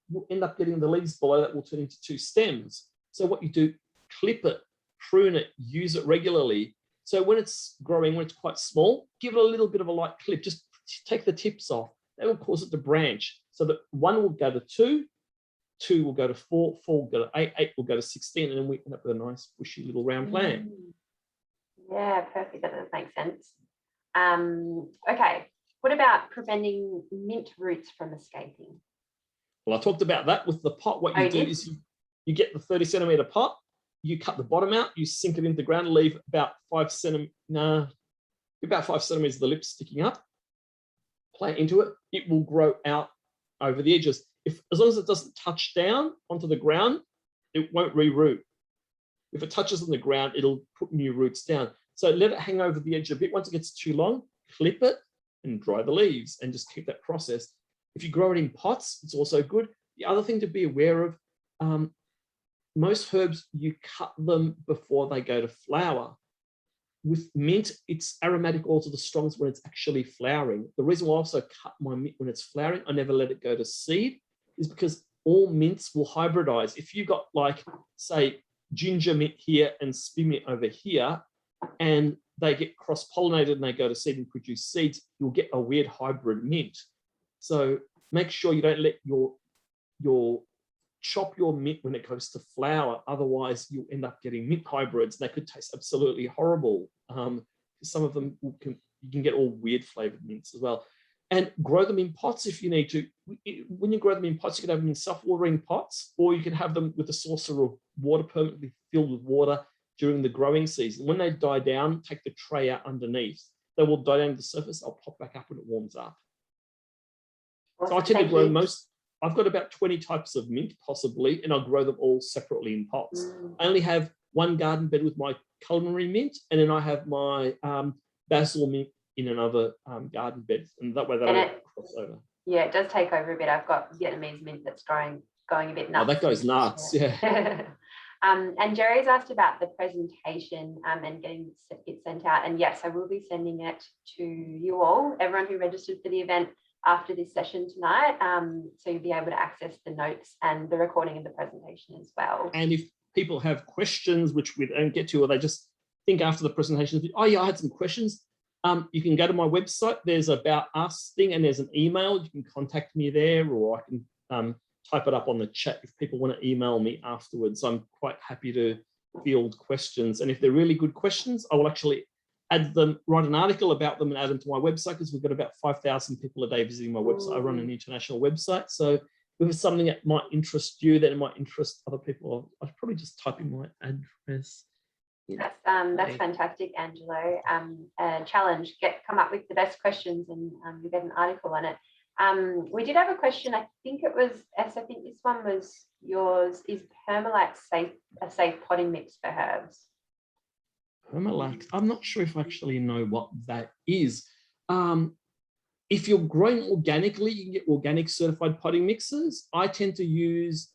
you'll end up getting the leaves below that will turn into two stems. So what you do, clip it, prune it, use it regularly. So when it's growing, when it's quite small, give it a little bit of a light clip, just take the tips off. That will cause it to branch so that one will go to two, Mm. will go to 4, 4 will go to 8, 8 will go to 16, and then we end up with a nice bushy little round plant. Yeah, perfect. That does make sense. Okay, what about preventing mint roots from escaping? Well, I talked about that with the pot. What you do is you get the 30 centimetre pot, you cut the bottom out, you sink it into the ground, leave about 5 centimetres of the lip sticking up, plant into it. It will grow out over the edges. As long as it doesn't touch down onto the ground, it won't re-root. If it touches on the ground, it'll put new roots down. So let it hang over the edge a bit. Once it gets too long, clip it and dry the leaves and just keep that process. If you grow it in pots, it's also good. The other thing to be aware of, most herbs, you cut them before they go to flower. With mint, its aromatic oils are the strongest when it's actually flowering. The reason why I also cut my mint when it's flowering, I never let it go to seed, is because all mints will hybridize. If you've got, like, say, ginger mint here and spearmint over here, and they get cross-pollinated and they go to seed and produce seeds, you'll get a weird hybrid mint. So make sure you don't let chop your mint when it goes to flower. Otherwise, you'll end up getting mint hybrids. They could taste absolutely horrible. Some of them you can get all weird flavored mints as well. And grow them in pots if you need to. When you grow them in pots, you can have them in self-watering pots, or you can have them with a saucer of water permanently filled with water during the growing season. When they die down, take the tray out underneath. They will die down to the surface. I'll pop back up when it warms up. Awesome. So I tend to grow I've got about 20 types of mint, possibly, and I'll grow them all separately in pots. I only have one garden bed with my culinary mint, and then I have my basil mint in another garden bed, and that way they don't cross over. Yeah, it does take over a bit. I've got Vietnamese mint that's going a bit nuts. Oh, that goes nuts, yeah. And Jerry's asked about the presentation and getting it sent out. And yes, I will be sending it to you all, everyone who registered for the event after this session tonight. So you'll be able to access the notes and the recording of the presentation as well. And if people have questions, which we don't get to, or they just think after the presentation, oh yeah, I had some questions, you can go to my website. There's About Us thing, and there's an email. You can contact me there, or I can type it up on the chat if people want to email me afterwards. I'm quite happy to field questions. And if they're really good questions, I will actually write an article about them and add them to my website, because we've got about 5,000 people a day visiting my website. I run an international website. So if it's something that might interest you, that it might interest other people, I'll probably just type in my address. That's fantastic, Angelo. Challenge, come up with the best questions, and you get an article on it. We did have a question. I think it was S. I think this one was yours. Is permalax a safe potting mix for herbs? Permalax, I'm not sure if I actually know what that is. If you're growing organically, you can get organic certified potting mixes. I tend to use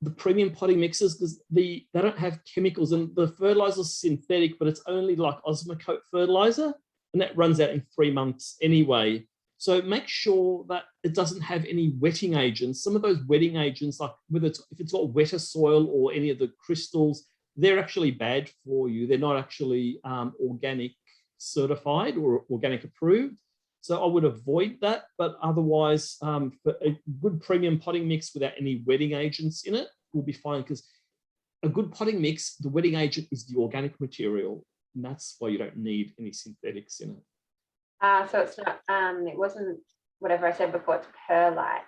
the premium potting mixes because they don't have chemicals, and the fertilizer is synthetic, but it's only like Osmocote fertilizer, and that runs out in 3 months anyway. So make sure that it doesn't have any wetting agents. Some of those wetting agents, like if it's got wetter soil or any of the crystals, they're actually bad for you. They're not actually organic certified or organic approved. So I would avoid that. But otherwise, for a good premium potting mix without any wetting agents in it will be fine, because a good potting mix, the wetting agent is the organic material. And that's why you don't need any synthetics in it. So it's not, it wasn't whatever I said before, it's perlite.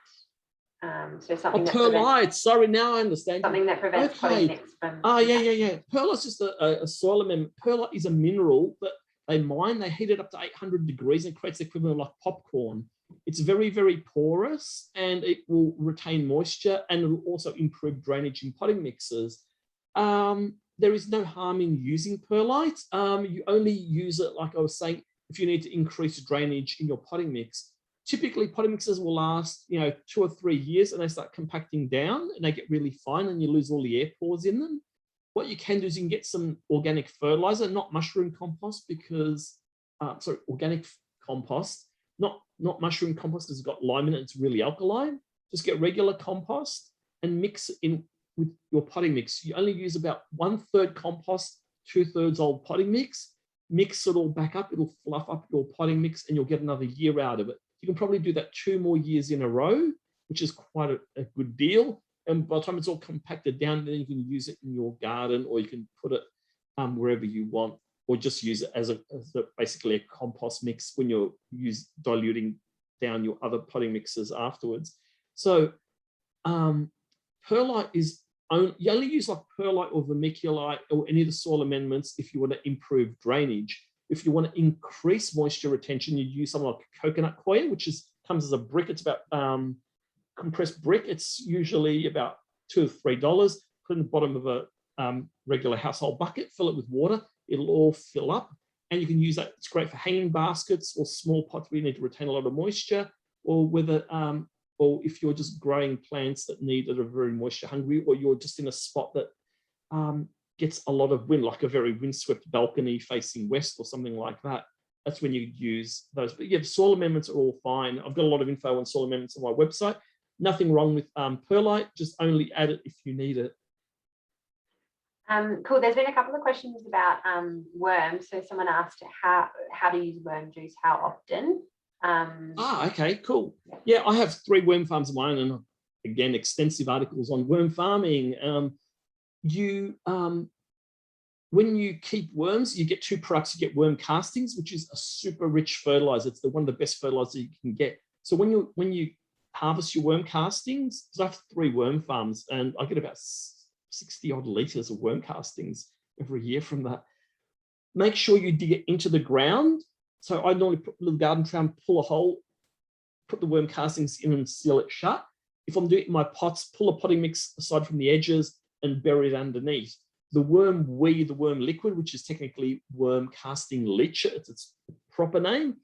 So something perlite. Sorry, now I understand. Something that prevents potting mix from. Yeah. Perlite's just a soil amendment. Perlite is a mineral that they mine. They heat it up to 800 degrees and creates the equivalent of like popcorn. It's very, very porous, and it will retain moisture, and it will also improve drainage in potting mixes. There is no harm in using perlite. You only use it, like I was saying, if you need to increase drainage in your potting mix. Typically, potting mixes will last, 2 or 3 years, and they start compacting down, and they get really fine, and you lose all the air pores in them. What you can do is you can get some organic fertilizer, not mushroom compost, because organic compost, not mushroom compost, because it's got lime in it. It's really alkaline. Just get regular compost and mix it in with your potting mix. You only use about 1/3 compost, 2/3 old potting mix. Mix it all back up. It'll fluff up your potting mix, and you'll get another year out of it. You can probably do that 2 more years in a row, which is quite a good deal. and by the time it's all compacted down, then you can use it in your garden, or you can put it wherever you want, or just use it as basically a compost mix when you're diluting down your other potting mixes afterwards. So perlite is you only use like perlite or vermiculite or any of the soil amendments if you want to improve drainage. If you want to increase moisture retention, you use something like coconut coir, which comes as a brick. It's about compressed brick. It's usually about $2 or $3. Put it in the bottom of a regular household bucket, fill it with water. It'll all fill up, and you can use that. It's great for hanging baskets or small pots where you need to retain a lot of moisture, or whether or if you're just growing plants that are very moisture hungry, or you're just in a spot that gets a lot of wind, like a very windswept balcony facing west or something like that. That's when you use those. But yeah, soil amendments are all fine. I've got a lot of info on soil amendments on my website. Nothing wrong with perlite, just only add it if you need it. Cool. There's been a couple of questions about worms. So someone asked how to use worm juice, how often. Okay, cool. Yeah, I have 3 worm farms of my own, and again, extensive articles on worm farming. When you keep worms, you get 2 products. You get worm castings, which is a super rich fertilizer. It's one of the best fertilizers you can get. So when you harvest your worm castings, because I have 3 worm farms, and I get about 60 odd litres of worm castings every year from that. Make sure you dig it into the ground. So I normally put a little garden trowel, pull a hole, put the worm castings in and seal it shut. If I'm doing it in my pots, pull a potting mix aside from the edges and bury it underneath. The worm wee, the worm liquid, which is technically worm casting leach, it's its proper name,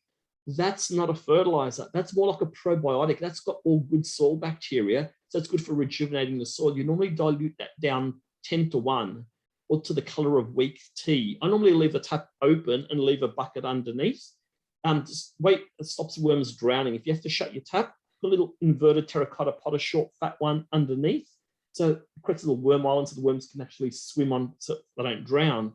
that's not a fertilizer. That's more like a probiotic. That's got all good soil bacteria. So it's good for rejuvenating the soil. You normally dilute that down 10:1 or to the color of weak tea. I normally leave the tap open and leave a bucket underneath. Just wait, it stops worms drowning. If you have to shut your tap, put a little inverted terracotta pot, a short fat one underneath. So it creates a little worm island so the worms can actually swim on so they don't drown.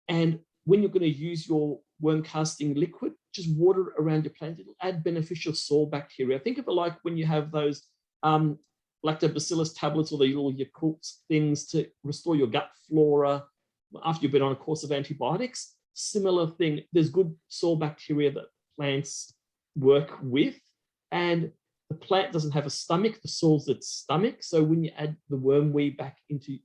And when you're going to use your worm casting liquid, just water it around your plant. It'll add beneficial soil bacteria. Think of it like when you have those lactobacillus tablets or the little Yakult things to restore your gut flora after you've been on a course of antibiotics. Similar thing. There's good soil bacteria that plants work with, and the plant doesn't have a stomach. The soil's its stomach. So when you add the worm wee back into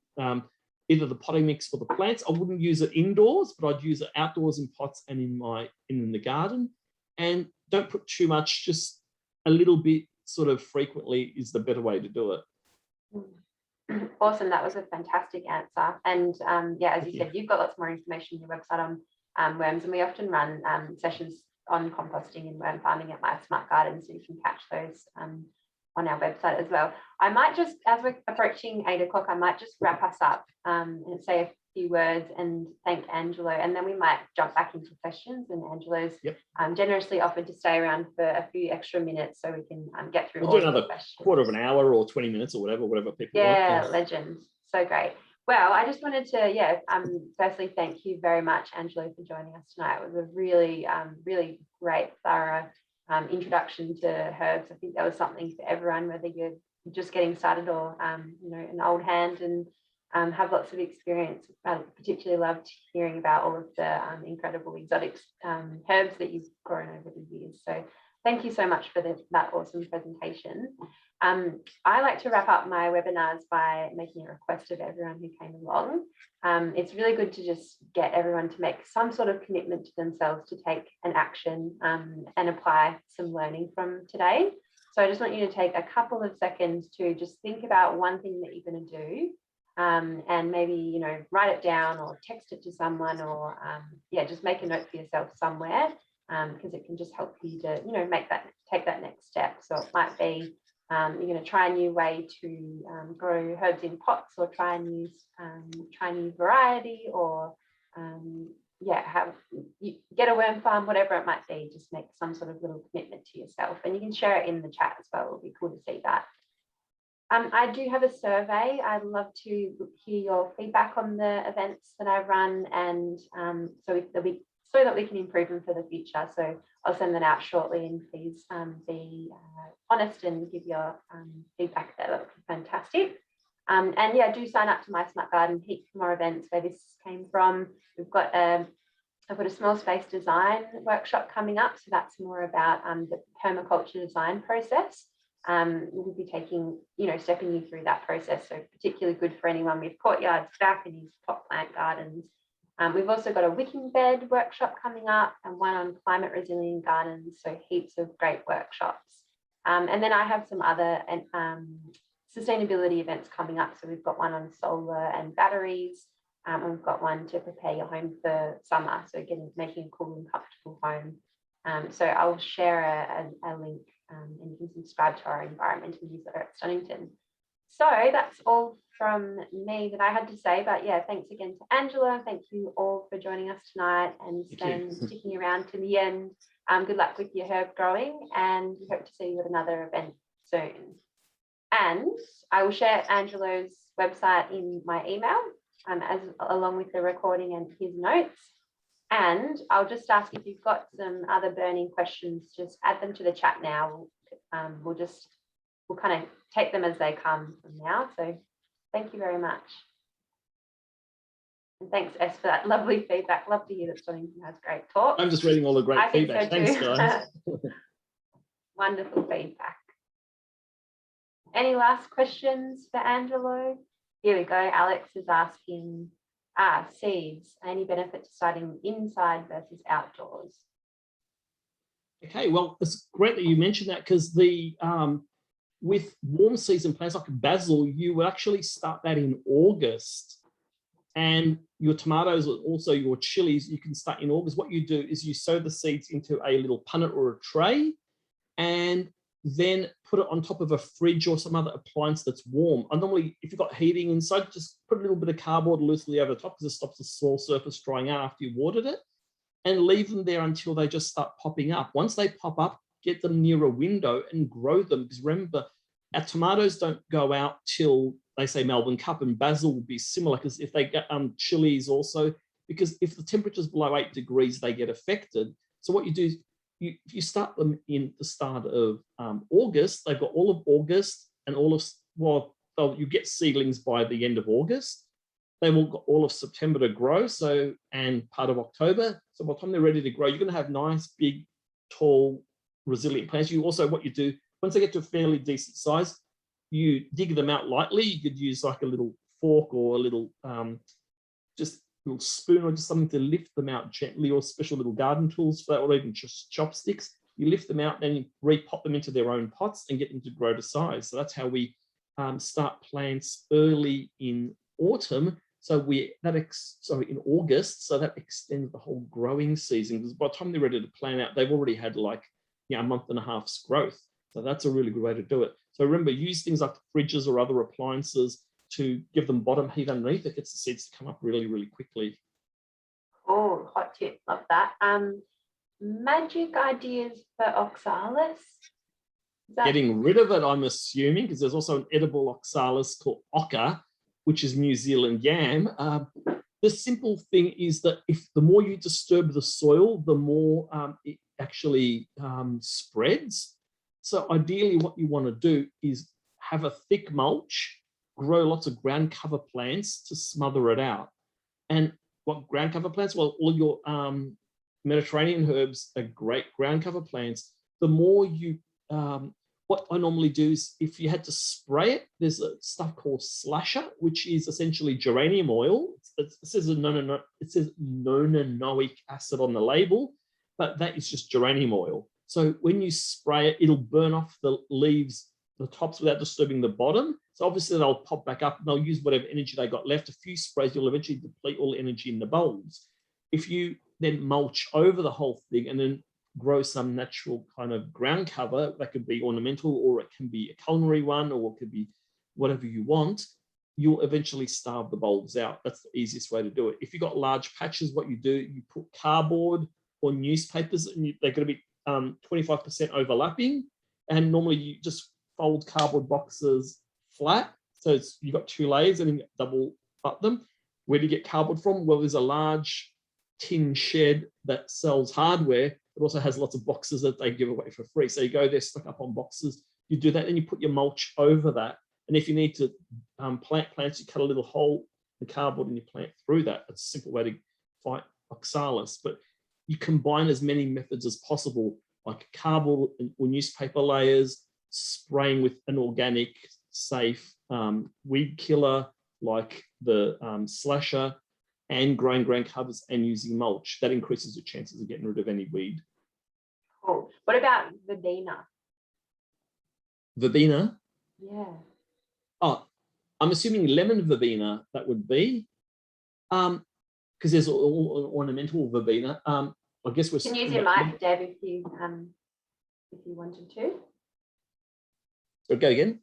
either the potting mix or the plants, I wouldn't use it indoors, but I'd use it outdoors in pots and in the garden. And don't put too much, just a little bit sort of frequently is the better way to do it. Awesome. That was a fantastic answer. And yeah, as you said, you've got lots more information on your website on worms, and we often run sessions on composting and worm farming at My Smart Garden, so you can catch those on our website as well. I might just, as we're approaching 8 o'clock, I might just wrap us up and say a few words and thank Angelo, and then we might jump back into questions, and Angelo's generously offered to stay around for a few extra minutes so we can get through. We'll do another quarter of an hour or 20 minutes or whatever people want. Yeah, legend. So great. Well, I just wanted to, firstly, thank you very much, Angelo, for joining us tonight. It was a really, really great, thorough introduction to herbs. I think that was something for everyone, whether you're just getting started or, an old hand and have lots of experience. I particularly loved hearing about all of the incredible exotic herbs that you've grown over the years. So thank you so much for that awesome presentation. I like to wrap up my webinars by making a request of everyone who came along. It's really good to just get everyone to make some sort of commitment to themselves to take an action and apply some learning from today. So I just want you to take a couple of seconds to just think about one thing that you're going to do, and maybe, write it down or text it to someone, or just make a note for yourself somewhere, because it can just help you to, take that next step. So it might be you're going to try a new way to grow herbs in pots, or try a new variety, or get a worm farm, whatever it might be. Just make some sort of little commitment to yourself, and you can share it in the chat as well. It'll be cool to see that. I do have a survey. I'd love to hear your feedback on the events that I run, and so that we can improve them for the future. So I'll send that out shortly, and please be honest and give your feedback there. That would be fantastic. And yeah, do sign up to My Smart Garden. Heaps more events where this came from. I've got a small space design workshop coming up, so that's more about the permaculture design process. We'll be stepping you through that process, so particularly good for anyone with courtyards, balconies, pot plant gardens. We've also got a wicking bed workshop coming up, and one on climate resilient gardens, so heaps of great workshops. And then I have some other sustainability events coming up, so we've got one on solar and batteries. And we've got one to prepare your home for summer, so again, making a cool and comfortable home. So I'll share a link, and you can subscribe to our environmental newsletter at Stonnington. So that's all from me that I had to say. But yeah, thanks again to Angela. Thank you all for joining us tonight and sticking around to the end. Good luck with your herb growing, and we hope to see you at another event soon. And I will share Angela's website in my email, along with the recording and his notes. And I'll just ask, if you've got some other burning questions, just add them to the chat now. We'll kind of take them as they come from now. So thank you very much. And thanks, Es, for that lovely feedback. Love to hear that Stonnington has great talk. I'm just reading all the great feedback. So thanks, guys. Wonderful feedback. Any last questions for Angelo? Here we go. Alex is asking, seeds, any benefit to starting inside versus outdoors? Okay, well, it's great that you mentioned that, because with warm season plants like basil, you will actually start that in August. And your tomatoes, also your chilies, you can start in August. What you do is you sow the seeds into a little punnet or a tray, and then put it on top of a fridge or some other appliance that's warm. And normally, if you've got heating inside, just put a little bit of cardboard loosely over the top, because it stops the soil surface drying out after you watered it, and leave them there until they just start popping up. Once they pop up, get them near a window and grow them. Because remember, our tomatoes don't go out till, they say, Melbourne Cup, and basil will be similar, because if they get chilies also, because if the temperature's below 8 degrees, they get affected. So what you do is, if you start them in the start of August, they've got all of August and you get seedlings by the end of August. They will got all of September to grow, and part of October. So by the time they're ready to grow, you're going to have nice, big, tall, resilient plants. What you do, once they get to a fairly decent size, you dig them out lightly. You could use like a little fork or a little just little spoon, or just something to lift them out gently, or special little garden tools for that, or even just chopsticks. You lift them out, then you repot them into their own pots and get them to grow to size. So that's how we start plants early in autumn. In August, so that extends the whole growing season, because by the time they're ready to plant out, they've already had a month and a half's growth. So that's a really good way to do it. So remember, use things like fridges or other appliances to give them bottom heat underneath. It gets the seeds to come up really, really quickly. Oh, hot tip, love that. Magic ideas for oxalis? Getting rid of it, I'm assuming, because there's also an edible oxalis called oca, which is New Zealand yam. The simple thing is that if the more you disturb the soil, the more it actually spreads. So ideally what you want to do is have a thick mulch, grow lots of ground cover plants to smother it out. And what ground cover plants? Well, all your Mediterranean herbs are great ground cover plants. The more you, what I normally do is, if you had to spray it, there's a stuff called slasher, which is essentially geranium oil. It says nonanoic acid on the label, but that is just geranium oil. So when you spray it, it'll burn off the leaves, the tops, without disturbing the bottom. So obviously they'll pop back up and they'll use whatever energy they got left. A few sprays, you'll eventually deplete all the energy in the bulbs. If you then mulch over the whole thing and then grow some natural kind of ground cover, that could be ornamental, or it can be a culinary one, or it could be whatever you want, you'll eventually starve the bulbs out. That's the easiest way to do it. If you've got large patches, what you do, you put cardboard or newspapers, and they're going to be 25% overlapping. And normally you just fold cardboard boxes flat. So you've got 2 layers and you double up them. Where do you get cardboard from? Well, there's a large tin shed that sells hardware. but also has lots of boxes that they give away for free. So you go there, stock up on boxes, you do that, and you put your mulch over that. And if you need to plant plants, you cut a little hole in the cardboard and you plant through that. It's a simple way to fight oxalis. But you combine as many methods as possible, like cardboard or newspaper layers, spraying with an organic, safe weed killer like the slasher, and growing ground covers and using mulch. That increases your chances of getting rid of any weed. Cool. What about verbena? Verbena? Yeah. Oh, I'm assuming lemon verbena, that would be. Because there's ornamental verbena. I guess we're... You can use your mic, Deb, if you wanted to. So go again.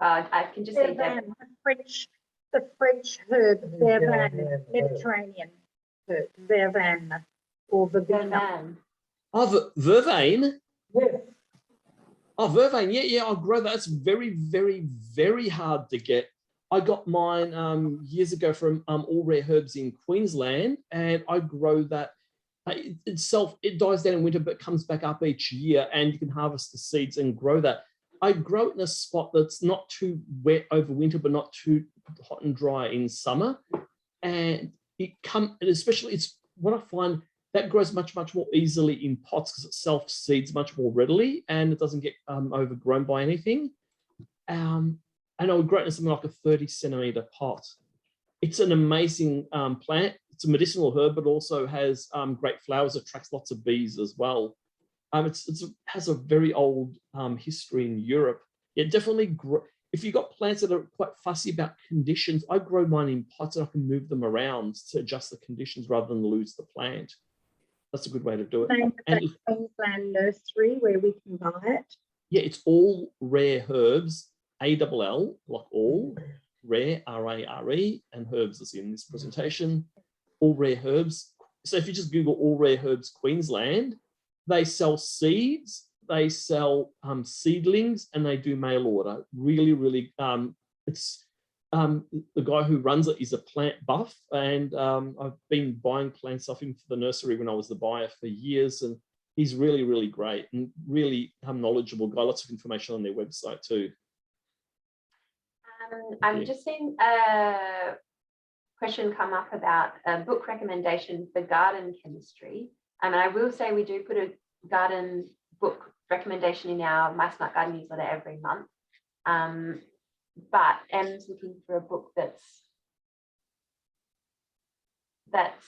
I can just say Deb. The French herb vervain, Mediterranean herb, vervain or verbena. Oh, vervain? Yeah. Oh, vervain, yeah, I'll grow that. That's very, very, very hard to get. I got mine years ago from All Rare Herbs in Queensland, and I grow that. It dies down in winter, but comes back up each year, and you can harvest the seeds and grow that. I grow it in a spot that's not too wet over winter, but not too hot and dry in summer. And especially it's what I find that grows much, much more easily in pots because it self-seeds much more readily and it doesn't get overgrown by anything. And I would grow it in something like a 30-centimetre pot. It's an amazing plant. It's a medicinal herb, but also has great flowers, attracts lots of bees as well. It has a very old history in Europe. It definitely if you've got plants that are quite fussy about conditions, I grow mine in pots and I can move them around to adjust the conditions rather than lose the plant. That's a good way to do it. And Queensland nursery where we can buy it. Yeah, it's All Rare Herbs, ALL, like all, rare, R-A-R-E, and herbs is in this presentation. All Rare Herbs. So if you just Google All Rare Herbs Queensland, they sell seeds, they sell seedlings, and they do mail order. Really, really, it's the guy who runs it is a plant buff, and I've been buying plants off him for the nursery when I was the buyer for years, and he's really, really great and really knowledgeable guy. Lots of information on their website too. I'm just seeing a question come up about a book recommendation for garden chemistry. And I will say we do put a garden book recommendation in our My Smart Garden newsletter every month. But Em's looking for a book that's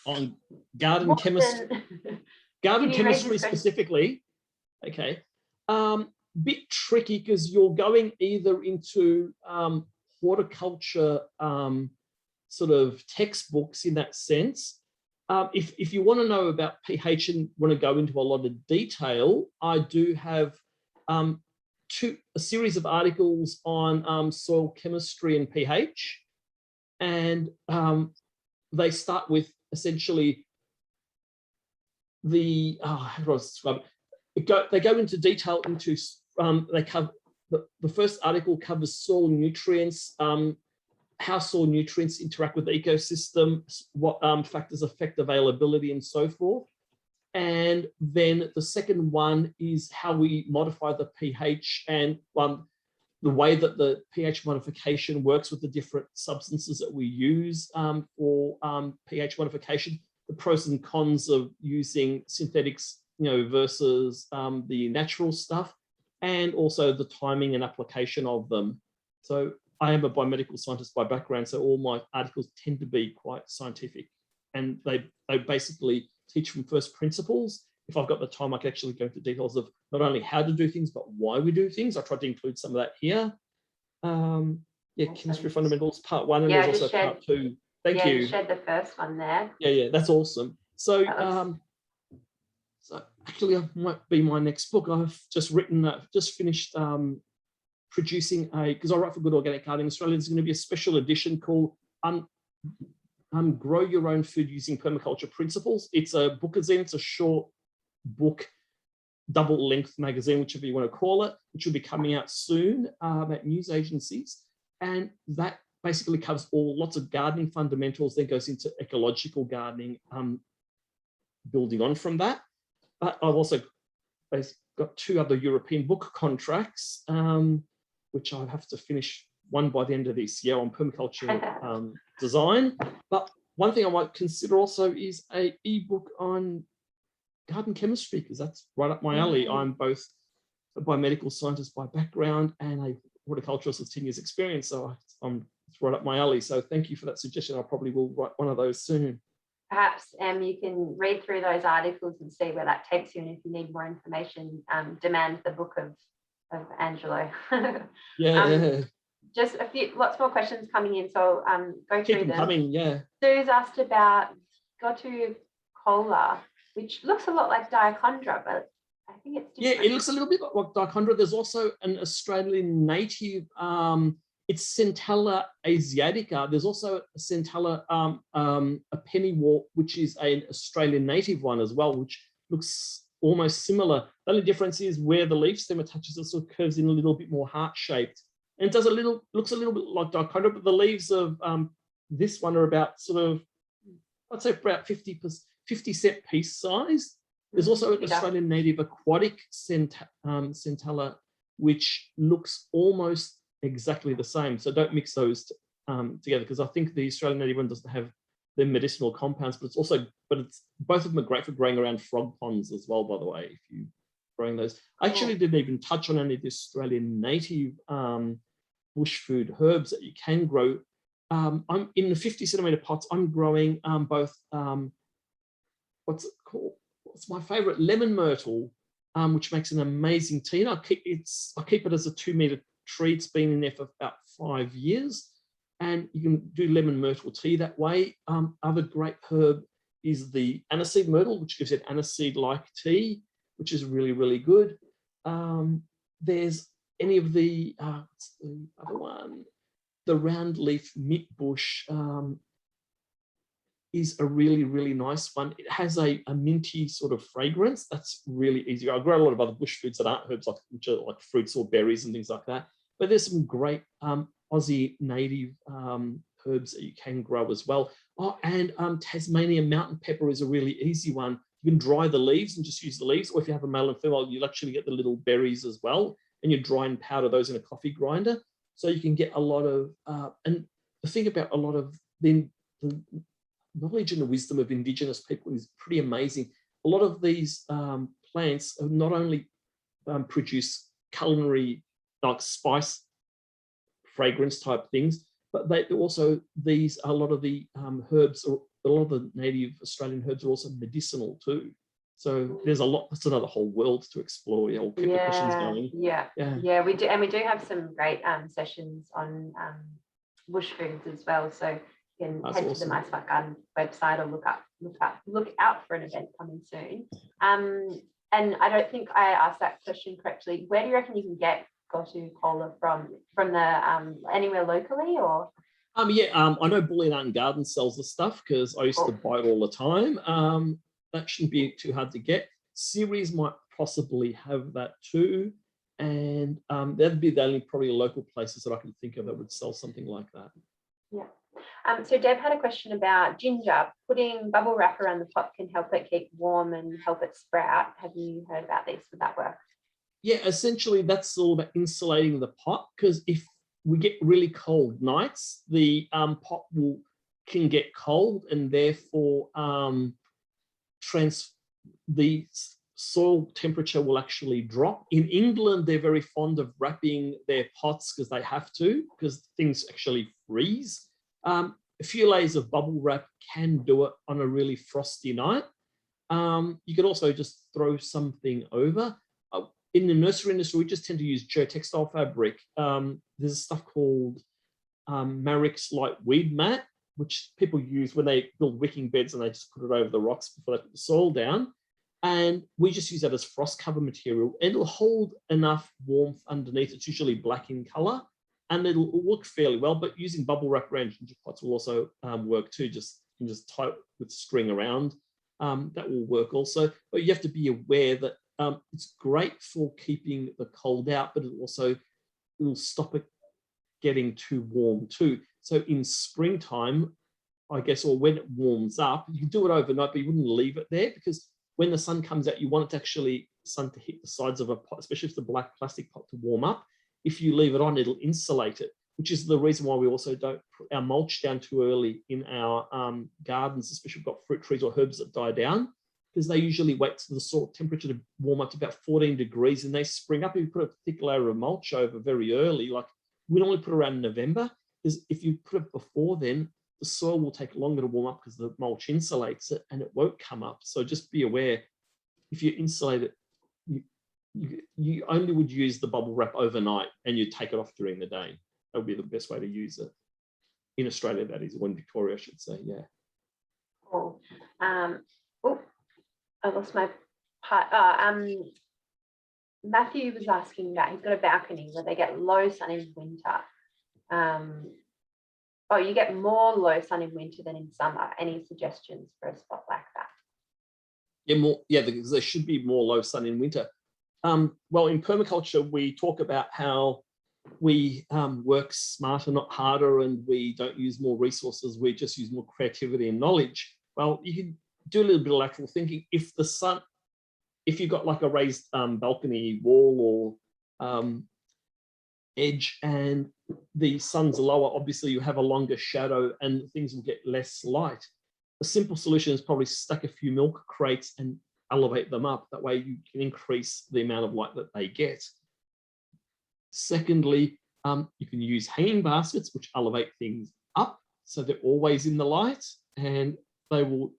on garden chemistry. Garden chemistry specifically. Okay. Bit tricky because you're going either into horticulture sort of textbooks in that sense. If you want to know about pH and want to go into a lot of detail, I do have a series of articles on soil chemistry and pH, and they start with essentially the how do I describe it? They go into detail into they cover the first article covers soil nutrients. How soil nutrients interact with the ecosystem, what factors affect availability and so forth. And then the second one is how we modify the pH and the way that the pH modification works with the different substances that we use for pH modification, the pros and cons of using synthetics, versus the natural stuff, and also the timing and application of them. So I am a biomedical scientist by background, so all my articles tend to be quite scientific, and they basically teach from first principles. If I've got the time, I can actually go into details of not only how to do things, but why we do things. I tried to include some of that here. Chemistry fundamentals, part 1, and there's also part 2. Thank you. You shared the first one there. Yeah, that's awesome. So, so actually, that might be my next book. I've just finished producing because I write for Good Organic Gardening Australia. There's going to be a special edition called Grow Your Own Food Using Permaculture Principles. It's a bookazine. It's a short book, double-length magazine, whichever you want to call it, which will be coming out soon at news agencies. And that basically covers lots of gardening fundamentals, then goes into ecological gardening, building on from that. but I've also got 2 other European book contracts, which I have to finish, one by the end of this year on permaculture design. But one thing I might consider also is a ebook on garden chemistry, because that's right up my alley. I'm both a biomedical scientist by background and a horticulturalist with 10 years experience, so it's right up my alley. So thank you for that suggestion. I probably will write one of those soon. Perhaps you can read through those articles and see where that takes you, and if you need more information, demand the book of Angelo. Yeah. Just lots more questions coming in, so go Keep through them them. coming, yeah. Sue's asked about Gotu kola, which looks a lot like dichondra, but I think it's different. Yeah, it looks a little bit like dichondra. There's also an Australian native, it's Centella asiatica. There's also a Centella a pennywort, which is an Australian native one as well, which looks almost similar. The only difference is where the leaf stem attaches, it sort of curves in a little bit more heart-shaped. And it does looks a little bit like dichondra, but the leaves of this one are about sort of, I'd say about 50 cent piece size. There's also an Australian native aquatic Centella, which looks almost exactly the same. So don't mix those together, because I think the Australian native one doesn't have the medicinal compounds, but it's both of them are great for growing around frog ponds as well, by the way, if you're growing those. I actually didn't even touch on any of the Australian native bush food herbs that you can grow. I'm in the 50 centimeter pots. I'm growing both, what's it called? What's my favorite? Lemon myrtle, which makes an amazing tea. And I keep it as a 2 meter tree. It's been in there for about 5 years, and you can do lemon myrtle tea that way. Other great herb is the aniseed myrtle, which gives it aniseed-like tea, which is really, really good. There's any of the, what's the other one? The round leaf mint bush is a really, really nice one. It has a minty sort of fragrance that's really easy. I grow a lot of other bush foods that aren't herbs, which are like fruits or berries and things like that. But there's some great Aussie native herbs that you can grow as well. Oh, and Tasmanian mountain pepper is a really easy one. You can dry the leaves and just use the leaves, or if you have a male and female, you'll actually get the little berries as well, and you dry and powder those in a coffee grinder. So you can get a lot of, and the thing about a lot of the knowledge and the wisdom of Indigenous people is pretty amazing. A lot of these plants not only produce culinary, like spice, fragrance type things, but they also, a lot of the herbs, or a lot of the native Australian herbs are also medicinal too. So there's a lot, that's another whole world to explore. Yeah, we'll keep the questions going. Yeah, we do. And we do have some great sessions on bush foods as well. So you can head to the My Smart Garden website, or look out for an event coming soon. And I don't think I asked that question correctly. Where do you reckon you can get Gotu kola from the anywhere locally, or? I know Bullion Art and Garden sells the stuff, because I used to buy it all the time. That shouldn't be too hard to get. Ceres might possibly have that too, and that'd be the only probably local places that I can think of that would sell something like that. Yeah. So Deb had a question about ginger. Putting bubble wrap around the pot can help it keep warm and help it sprout. Have you heard about this? Would that work? Yeah, essentially that's all about insulating the pot, because if we get really cold nights, the pot can get cold, and therefore the soil temperature will actually drop. In England, they're very fond of wrapping their pots because they have to, because things actually freeze. A few layers of bubble wrap can do it on a really frosty night. You could also just throw something over. In the nursery industry, we just tend to use geotextile fabric. There's stuff called Marrick's light weed mat, which people use when they build wicking beds, and they just put it over the rocks before they put the soil down. And we just use that as frost cover material. It'll hold enough warmth underneath. It's usually black in color, and it'll work fairly well. But using bubble wrap around ginger pots will also work too. You can just tie it with string around. That will work also. But you have to be aware that it's great for keeping the cold out, but it'll stop it getting too warm too. So in springtime, I guess, or when it warms up, you can do it overnight, but you wouldn't leave it there, because when the sun comes out, you want it to actually sun to hit the sides of a pot, especially if it's a black plastic pot, to warm up. If you leave it on, it'll insulate it, which is the reason why we also don't put our mulch down too early in our gardens, especially if we've got fruit trees or herbs that die down, because they usually wait for the soil temperature to warm up to about 14 degrees and they spring up. If you put a thick layer of mulch over very early, like we normally put around November, because if you put it before then, the soil will take longer to warm up because the mulch insulates it and it won't come up. So just be aware, if you insulate it, you only would use the bubble wrap overnight and you take it off during the day. That would be the best way to use it. In Australia, that is, or in Victoria, I should say, yeah. Cool. I lost my part. Matthew was asking that he's got a balcony where they get low sun in winter. You get more low sun in winter than in summer. Any suggestions for a spot like that? Yeah, because there should be more low sun in winter. Well, in permaculture, we talk about how we work smarter, not harder, and we don't use more resources. We just use more creativity and knowledge. Well, you can do a little bit of lateral thinking. If you've got like a raised balcony wall or edge and the sun's lower, obviously you have a longer shadow and things will get less light. A simple solution is probably stack a few milk crates and elevate them up. That way you can increase the amount of light that they get. Secondly, you can use hanging baskets, which elevate things up so they're always in the light and they will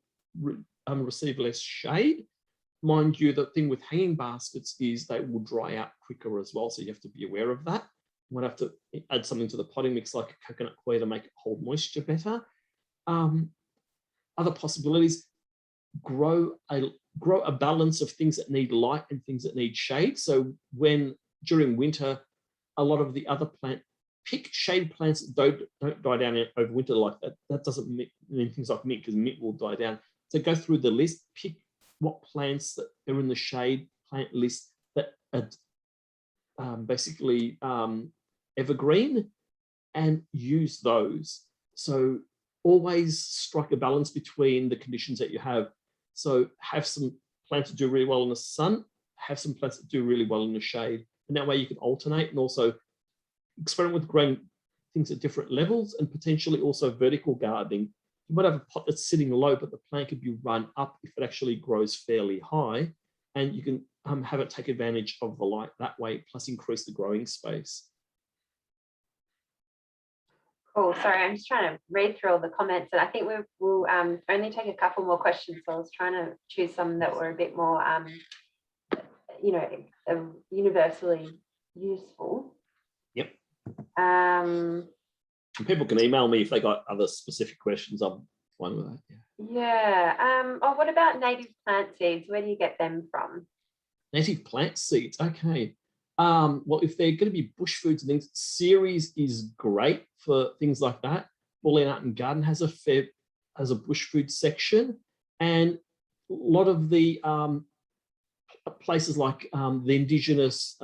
receive less shade. Mind you, the thing with hanging baskets is they will dry out quicker as well, so you have to be aware of that. You might have to add something to the potting mix like a coconut coir to make it hold moisture better. Other possibilities, grow a balance of things that need light and things that need shade. So when during winter, a lot of the other pick shade plants that don't die down over winter like that. That doesn't mean things like mint, because mint will die down. So go through the list, pick what plants that are in the shade plant list that are basically evergreen, and use those. So always strike a balance between the conditions that you have. So have some plants that do really well in the sun, have some plants that do really well in the shade. And that way you can alternate and also experiment with growing things at different levels, and potentially also vertical gardening. You might have a pot that's sitting low, but the plant could be run up if it actually grows fairly high, and you can have it take advantage of the light that way, plus increase the growing space. Cool. Sorry, I'm just trying to read through all the comments, and I think we'll only take a couple more questions. So I was trying to choose some that were a bit more, universally useful. Yep. And people can email me if they got other specific questions. I'm fine with that. Yeah. What about native plant seeds? Where do you get them from? Native plant seeds. Okay. Well, if they're going to be bush foods and things, cereals is great for things like that. Bunurong and Wadawurrung has a bush food section, and a lot of the places like the Indigenous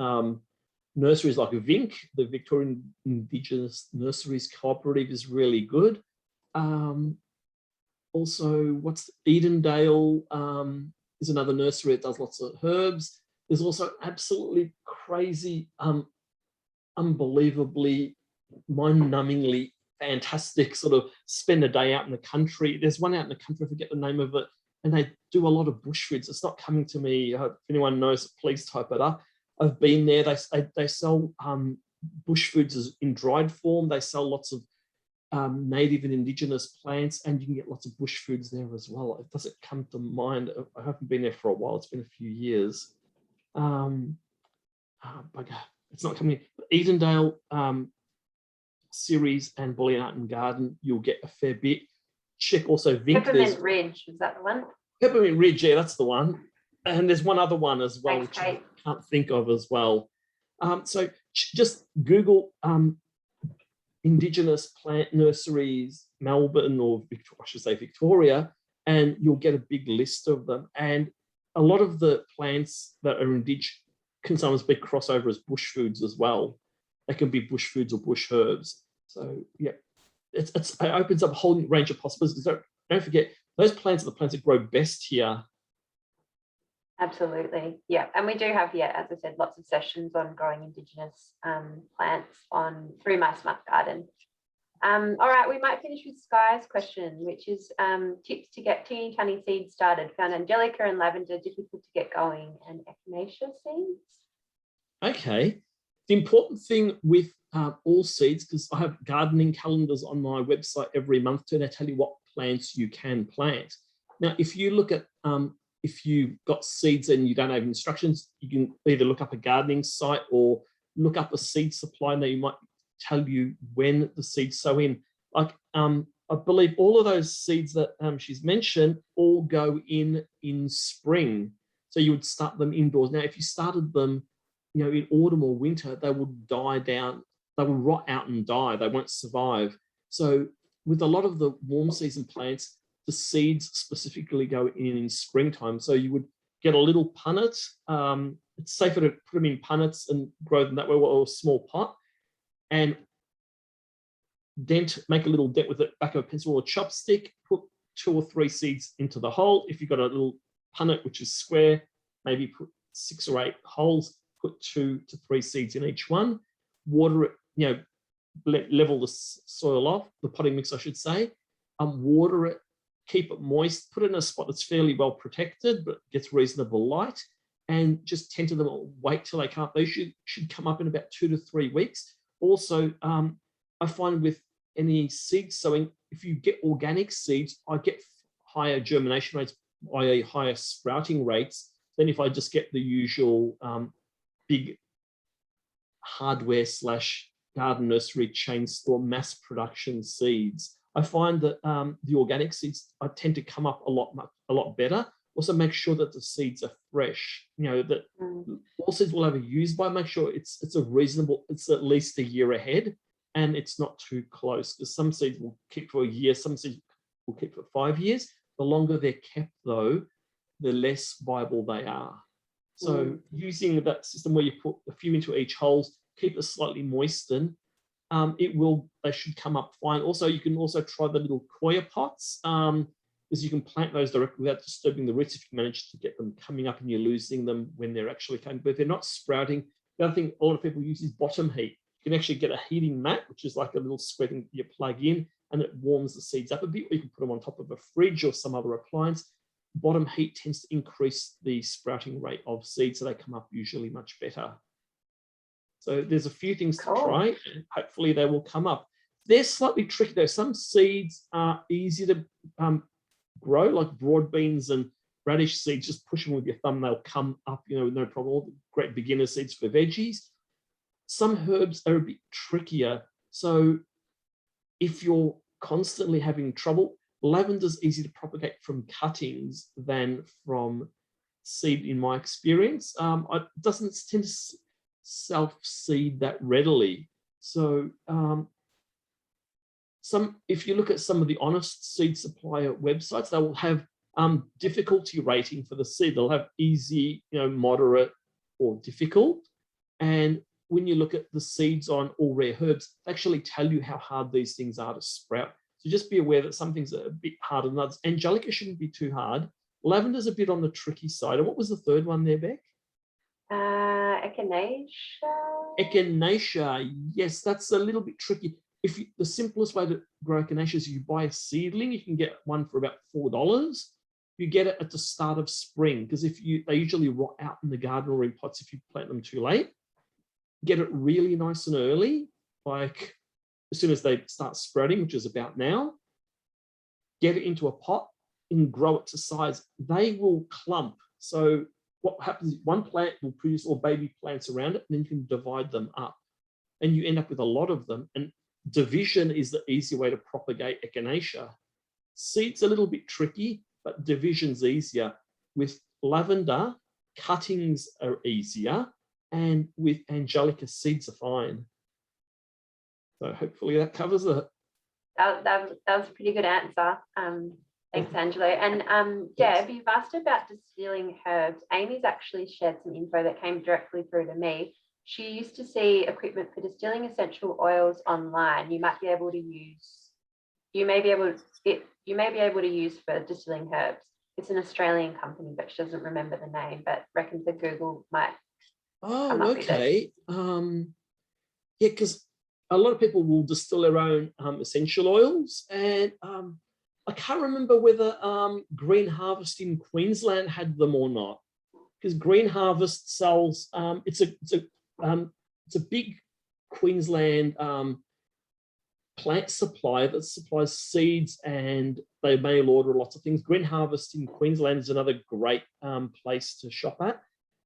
nurseries like VINC, the Victorian Indigenous Nurseries Cooperative, is really good. Also, Edendale is another nursery that does lots of herbs. There's also absolutely crazy, unbelievably, mind-numbingly fantastic sort of spend a day out in the country. There's one out in the country, I forget the name of it, and they do a lot of bush foods. It's not coming to me. If anyone knows, please type it up. I've been there. They sell bush foods in dried form. They sell lots of native and indigenous plants, and you can get lots of bush foods there as well. It doesn't come to mind. I haven't been there for a while. It's been a few years. It's not coming. Edendale series and Bunurong and Wadawurrung, you'll get a fair bit. Check also VINC. Peppermint Ridge, is that the one? Peppermint Ridge, yeah, that's the one. And there's one other one as well, Thanks, which I can't think of as well. So just Google Indigenous plant nurseries, Melbourne, or Victoria, I should say Victoria, and you'll get a big list of them. And a lot of the plants that are indigenous can sometimes be crossover as bush foods as well. They can be bush foods or bush herbs. So yeah, it opens up a whole range of possibilities. Don't forget, those plants are the plants that grow best here Absolutely. Yeah. And we do have, as I said, lots of sessions on growing Indigenous plants through my smart garden. All right, we might finish with Sky's question, which is tips to get teeny tiny seeds started. Found Angelica and lavender difficult to get going, and echinacea seeds. Okay. The important thing with all seeds, because I have gardening calendars on my website every month to tell you what plants you can plant. Now, if you look at, if you've got seeds and you don't have instructions, you can either look up a gardening site or look up a seed supply. Now, you might tell you when the seeds sow in. Like, I believe all of those seeds that she's mentioned all go in spring. So you would start them indoors. Now, if you started them, in autumn or winter, they will die down. They will rot out and die. They won't survive. So with a lot of the warm season plants, the seeds specifically go in springtime. So you would get a little punnet. It's safer to put them in punnets and grow them that way, or a small pot, and make a little dent with the back of a pencil or a chopstick, put 2 or 3 seeds into the hole. If you've got a little punnet, which is square, maybe put 6 or 8 holes, put 2 to 3 seeds in each one, water it, level the soil off, the potting mix, I should say, water it, keep it moist, put it in a spot that's fairly well protected, but gets reasonable light, and just tend to them, wait till they come up. They should come up in about 2 to 3 weeks. Also, I find with any seed sowing, if you get organic seeds, I get higher germination rates, i.e. higher sprouting rates, than if I just get the usual big hardware / garden nursery chain store mass production seeds. I find that the organic seeds, I tend to come up a lot better. Also, make sure that the seeds are fresh. That all seeds will have a use by. Make sure it's at least a year ahead, and it's not too close, because some seeds will keep for a year, some seeds will keep for 5 years. The longer they're kept, though, the less viable they are. So using that system where you put a few into each hole, keep it slightly moistened, they should come up fine. Also, you can also try the little coir pots, because you can plant those directly without disturbing the roots if you manage to get them coming up and you're losing them when they're actually coming. But if they're not sprouting, the other thing a lot of people use is bottom heat. You can actually get a heating mat, which is like a little square thing you plug in, and it warms the seeds up a bit, or you can put them on top of a fridge or some other appliance. Bottom heat tends to increase the sprouting rate of seeds, so they come up usually much better. So there's a few things to try, and hopefully they will come up. They're slightly tricky though. Some seeds are easy to grow, like broad beans and radish seeds. Just push them with your thumb, they'll come up, no problem. Great beginner seeds for veggies. Some herbs are a bit trickier. So if you're constantly having trouble, lavender's easy to propagate from cuttings than from seed, in my experience. It doesn't tend to self-seed that readily. So if you look at some of the honest seed supplier websites, they will have difficulty rating for the seed. They'll have easy, moderate, or difficult. And when you look at the seeds on All Rare Herbs, they actually tell you how hard these things are to sprout. So just be aware that some things are a bit harder than others. Angelica shouldn't be too hard. Lavender's a bit on the tricky side. And what was the third one there, Beck? Echinacea. Echinacea, yes, that's a little bit tricky. The simplest way to grow echinacea is you buy a seedling. You can get one for about $4. You get it at the start of spring, because they usually rot out in the garden or in pots if you plant them too late. Get it really nice and early, like as soon as they start sprouting, which is about now. Get it into a pot and grow it to size. They will clump. So what happens is one plant will produce all baby plants around it, and then you can divide them up. And you end up with a lot of them. And division is the easy way to propagate echinacea. Seed's a little bit tricky, but division's easier. With lavender, cuttings are easier. And with Angelica, seeds are fine. So hopefully that covers it. That was a pretty good answer. Thanks, Angelo. And if you've asked about distilling herbs, Amy's actually shared some info that came directly through to me. She used to see equipment for distilling essential oils online. You may be able to use for distilling herbs. it's an Australian company, but she doesn't remember the name, but reckons that Google might come Oh, up with it. okay. Yeah, because a lot of people will distill their own essential oils, and I can't remember whether Green Harvest in Queensland had them or not. Because Green Harvest sells, it's a big Queensland plant supplier that supplies seeds, and they mail order lots of things. Green Harvest in Queensland is another great place to shop at.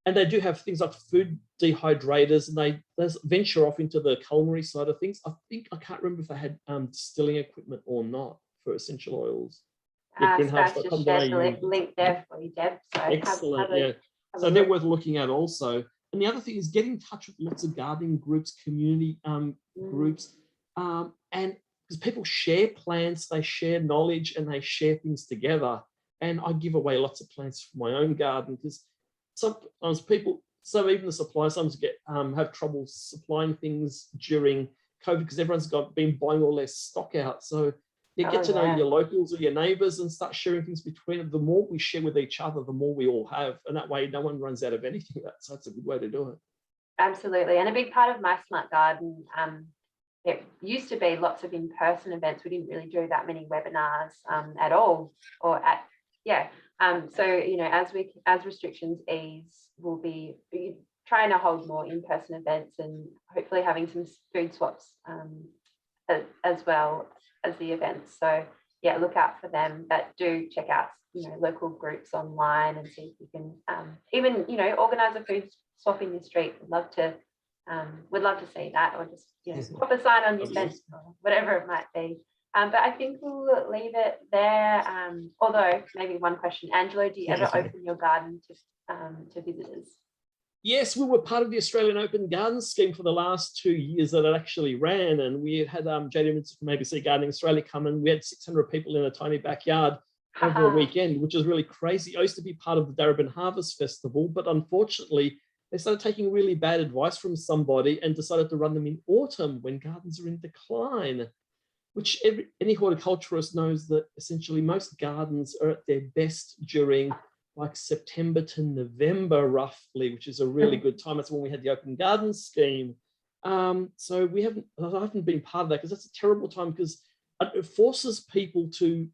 And they do have things like food dehydrators, and they venture off into the culinary side of things. I can't remember if they had distilling equipment or not for essential oils. Yeah, Scott's just shared the link there for you, Deb. So excellent, yeah. So they're worth looking at also. And the other thing is get in touch with lots of gardening groups, community groups, and because people share plants, they share knowledge, and they share things together. And I give away lots of plants for my own garden, because sometimes people, even the suppliers, sometimes have trouble supplying things during COVID because everyone's been buying all their stock out. So you get to know your locals or your neighbours and start sharing things between them. The more we share with each other, the more we all have, and that way no one runs out of anything. So that's a good way to do it. Absolutely. And a big part of my smart garden, it used to be lots of in-person events. We didn't really do that many webinars at all, so as restrictions ease, we'll be trying to hold more in-person events and hopefully having some food swaps as well as the events. So yeah, look out for them, but do check out local groups online and see if you can even organize a food swap in your street. We'd love to see that, or just pop a sign on your fence or whatever it might be. But I think we'll leave it there. Although maybe one question, Angelo, do you ever open your garden to visitors? Yes, we were part of the Australian Open Garden Scheme for the last 2 years that it actually ran, and we had JD from ABC Gardening Australia come, and we had 600 people in a tiny backyard over a weekend, which is really crazy. I used to be part of the Darebin Harvest Festival, but unfortunately they started taking really bad advice from somebody and decided to run them in autumn when gardens are in decline, which any horticulturist knows that essentially most gardens are at their best during like September to November roughly, which is a really good time. That's when we had the Open Garden Scheme. So I haven't been part of that, because that's a terrible time, because it forces people to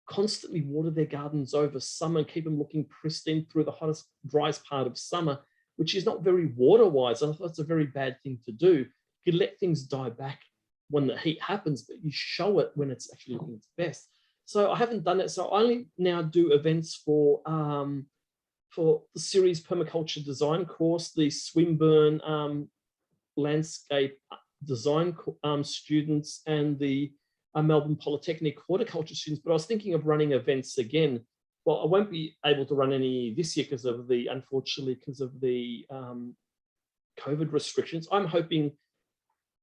constantly water their gardens over summer and keep them looking pristine through the hottest, driest part of summer, which is not very water-wise. I thought that's a very bad thing to do. You could let things die back when the heat happens, but you show it when it's actually looking its best. So I haven't done it. So I only now do events for the series Permaculture Design course, the Swinburne landscape design students, and the Melbourne Polytechnic horticulture students. But I was thinking of running events again. Well, I won't be able to run any this year unfortunately, because of the COVID restrictions. I'm hoping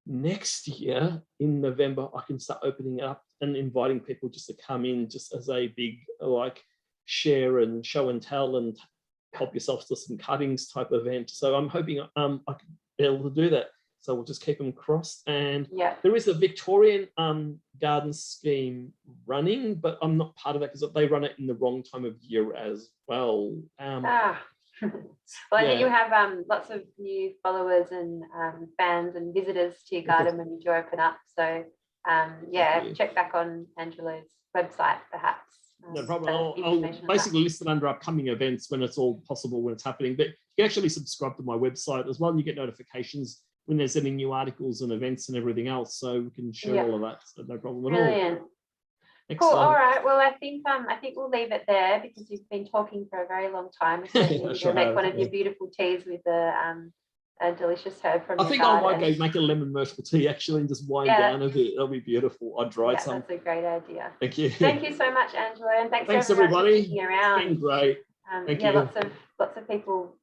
next year in November I can start opening up and inviting people just to come in, just as a big share and show and tell and help yourself to some cuttings type event. So I'm hoping I can be able to do that. So we'll just keep them crossed. And there is a Victorian garden scheme running, but I'm not part of that because they run it in the wrong time of year as well. Well, I think you have lots of new followers and fans and visitors to your garden when you do open up. So check back on Angelo's website perhaps. No problem. I'll basically list it under upcoming events when it's all possible, when it's happening. But you can actually subscribe to my website as well, and you get notifications when there's any new articles and events and everything else. So we can share all of that. So no problem at all. Brilliant. Cool. All right. Well, I think we'll leave it there because you've been talking for a very long time. You'll make one of your beautiful teas with a delicious herb from your garden. I might go make a lemon myrtle tea actually and just wind down a bit. That'll be beautiful. I'll dry some. That's a great idea. Thank you. Thank you so much, Angela, and thanks everyone everybody. for sticking around. It's been great. Thank you. Lots of people